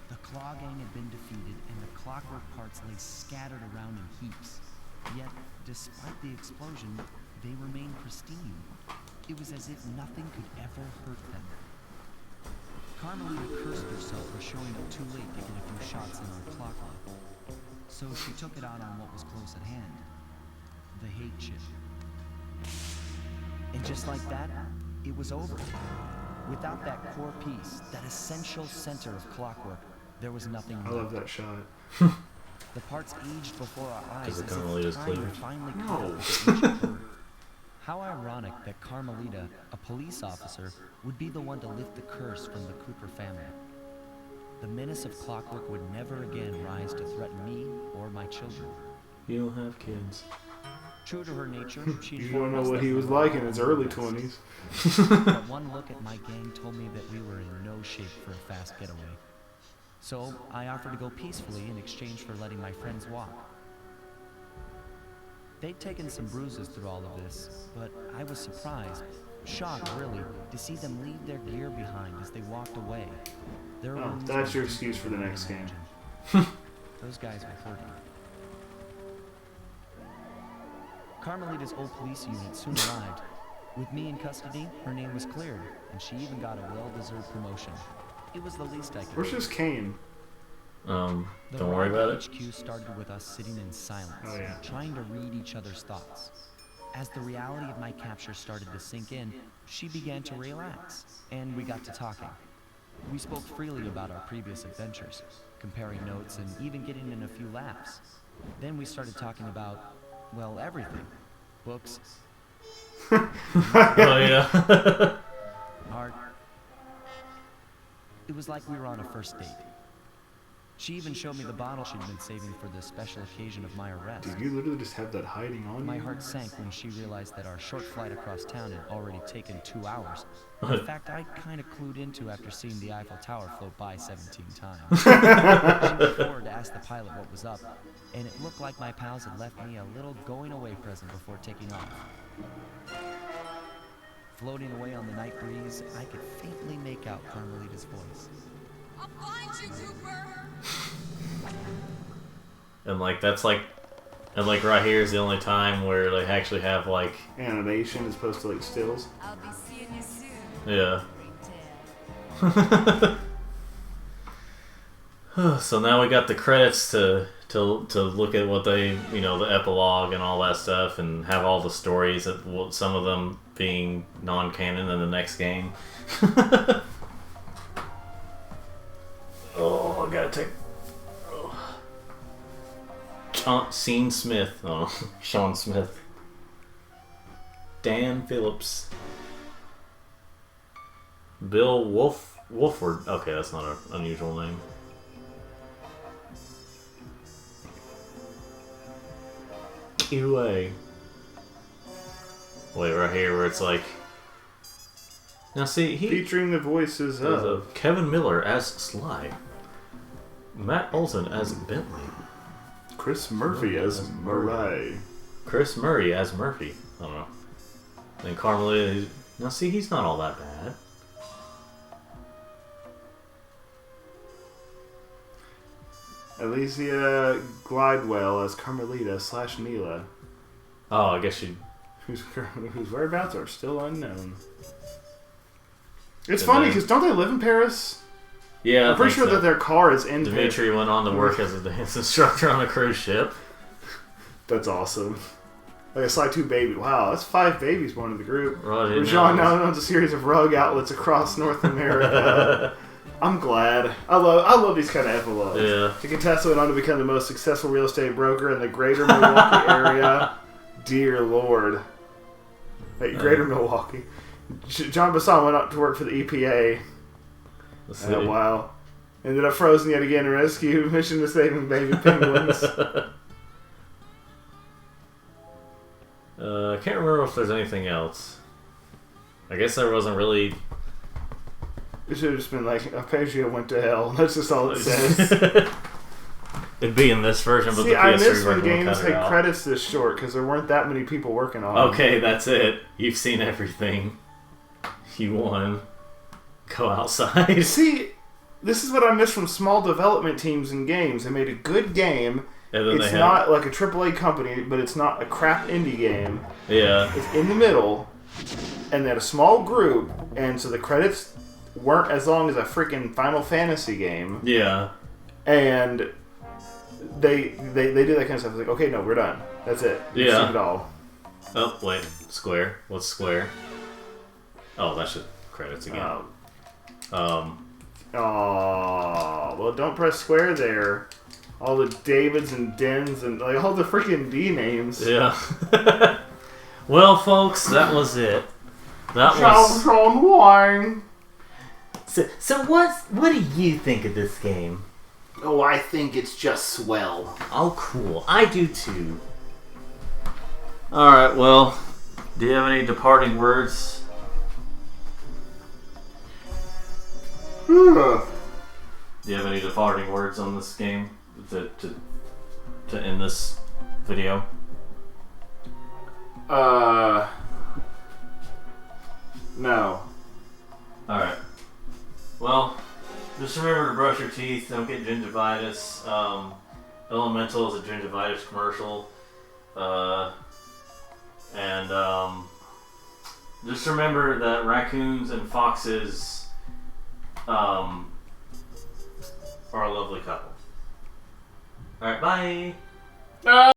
The Claw Gang had been defeated, and the clockwork parts lay scattered around in heaps. Yet, despite the explosion, they remained pristine. It was as if nothing could ever hurt them. Carmelita cursed herself for showing up too late to get a few shots in on Clockwork. So she took it out on what was close at hand. The hate chip. And just like that, it was over. Without that core piece, that essential center of Clockwork, there was nothing I left. love that shot. The parts aged before our eyes Because as the if Carmelita's time clear. had finally caught up with each other. How ironic that Carmelita, a police officer, would be the one to lift the curse from the Cooper family. The menace of Clockwork would never again rise to threaten me or my children. You don't have kids. True to her nature, she You don't know what he was like in his early 20s. But one look at my gang told me that we were in no shape for a fast getaway. So I offered to go peacefully in exchange for letting my friends walk. They'd taken some bruises through all of this, but I was surprised, shocked really, to see them leave their gear behind as they walked away. Their Oh, wounds that's were your deeper excuse for the than I next game. imagined. Those guys were hurting. Carmelita's old police unit soon arrived. With me in custody, her name was cleared, and she even got a well-deserved promotion. It was the least I could Where's do. this Kane? The Don't worry about it. HQ started with us sitting in silence, Oh, yeah. trying to read each other's thoughts. As the reality of my capture started to sink in, she began to relax, and we got to talking. We spoke freely about our previous adventures, comparing notes and even getting in a few laughs. Then we started talking about, well, everything. Books, Oh yeah. art. It was like we were on a first date. She even showed me the bottle she'd been saving for the special occasion of my arrest. Did you literally just have that hiding on My you? heart sank when she realized that our short flight across town had already taken 2 hours. In fact, I kind of clued into after seeing the Eiffel Tower float by 17 times. She went forward to ask the pilot what was up, and it looked like my pals had left me a little going-away present before taking off. Floating away on the night breeze, I could faintly make out Carmelita's voice. I'll find you, Cooper! And like that's like, and like right here is the only time where they actually have like Animation as opposed to like stills. I'll be seeing you soon. yeah. Retail. So now we got the credits to look at what they, you know, the epilogue and all that stuff, and have all the stories that some of them being non-canon in the next game. Oh, I gotta take. Sean Smith. Oh, Sean Smith. Dan Phillips. Bill Wolford. Okay, that's not an unusual name. QA. Wait, right here where it's like. Now see, Featuring the voices of Kevin Miller as Sly. Matt Olson as Bentley. Chris Murphy as Murray. Chris Murray as Murphy. I don't know. And Carmelita. Now see, he's not all that bad. Alicia Glidewell as Carmelita / Mila, Oh, I guess she. whose whereabouts are still unknown. It's And funny then- because don't they live in Paris? Yeah, I'm pretty sure so. that their car is in Paris. Dimitri went on to work as a dance instructor on a cruise ship. That's awesome. Like a Sly 2 baby. Wow, that's 5 babies born in the group. Oh, I didn't Rajon know. now owns a series of rug outlets across North America. I'm glad. I love these kind of epilogues. Yeah. To contest went on to become the most successful real estate broker in the greater Milwaukee area. Dear Lord. Hey, greater Milwaukee. John Bassan went out to work for the EPA. Let's see. Wow. Ended up frozen yet again in rescue mission to saving baby penguins. I can't remember if there's anything else. I guess there wasn't really. It should have just been like, Arpeggio went to hell. That's just all it says. It'd be in this version, but See, the PS3 I miss when version will games cut it had out. credits this short because there weren't that many people working on them. Okay, that's it. You've seen everything. You won. Go outside. See, this is what I miss from small development teams in games. They made a good game. And then It's they not like a AAA company, but it's not a crap indie game. Yeah. It's in the middle, and they had a small group, and so the credits weren't as long as a freaking Final Fantasy game. Yeah. And they do that kind of stuff. It's like, okay, no, we're done. That's it. You've Yeah. seen it all. Oh, wait. Square. What's Square? Oh, that's just credits again. Oh, well, don't press square there. All the Davids and Dens and like all the freaking D names. Yeah. Well, folks, that was it. That was. Sean Wine. So what do you think of this game? Oh, I think it's just swell. Oh, cool. I do too. Alright, well, do you have any departing words? Do you have any departing words on this game to end this video? No. Alright. Well, just remember to brush your teeth, don't get gingivitis. Elemental is a gingivitis commercial. And just remember that raccoons and foxes for our lovely couple. Alright, bye!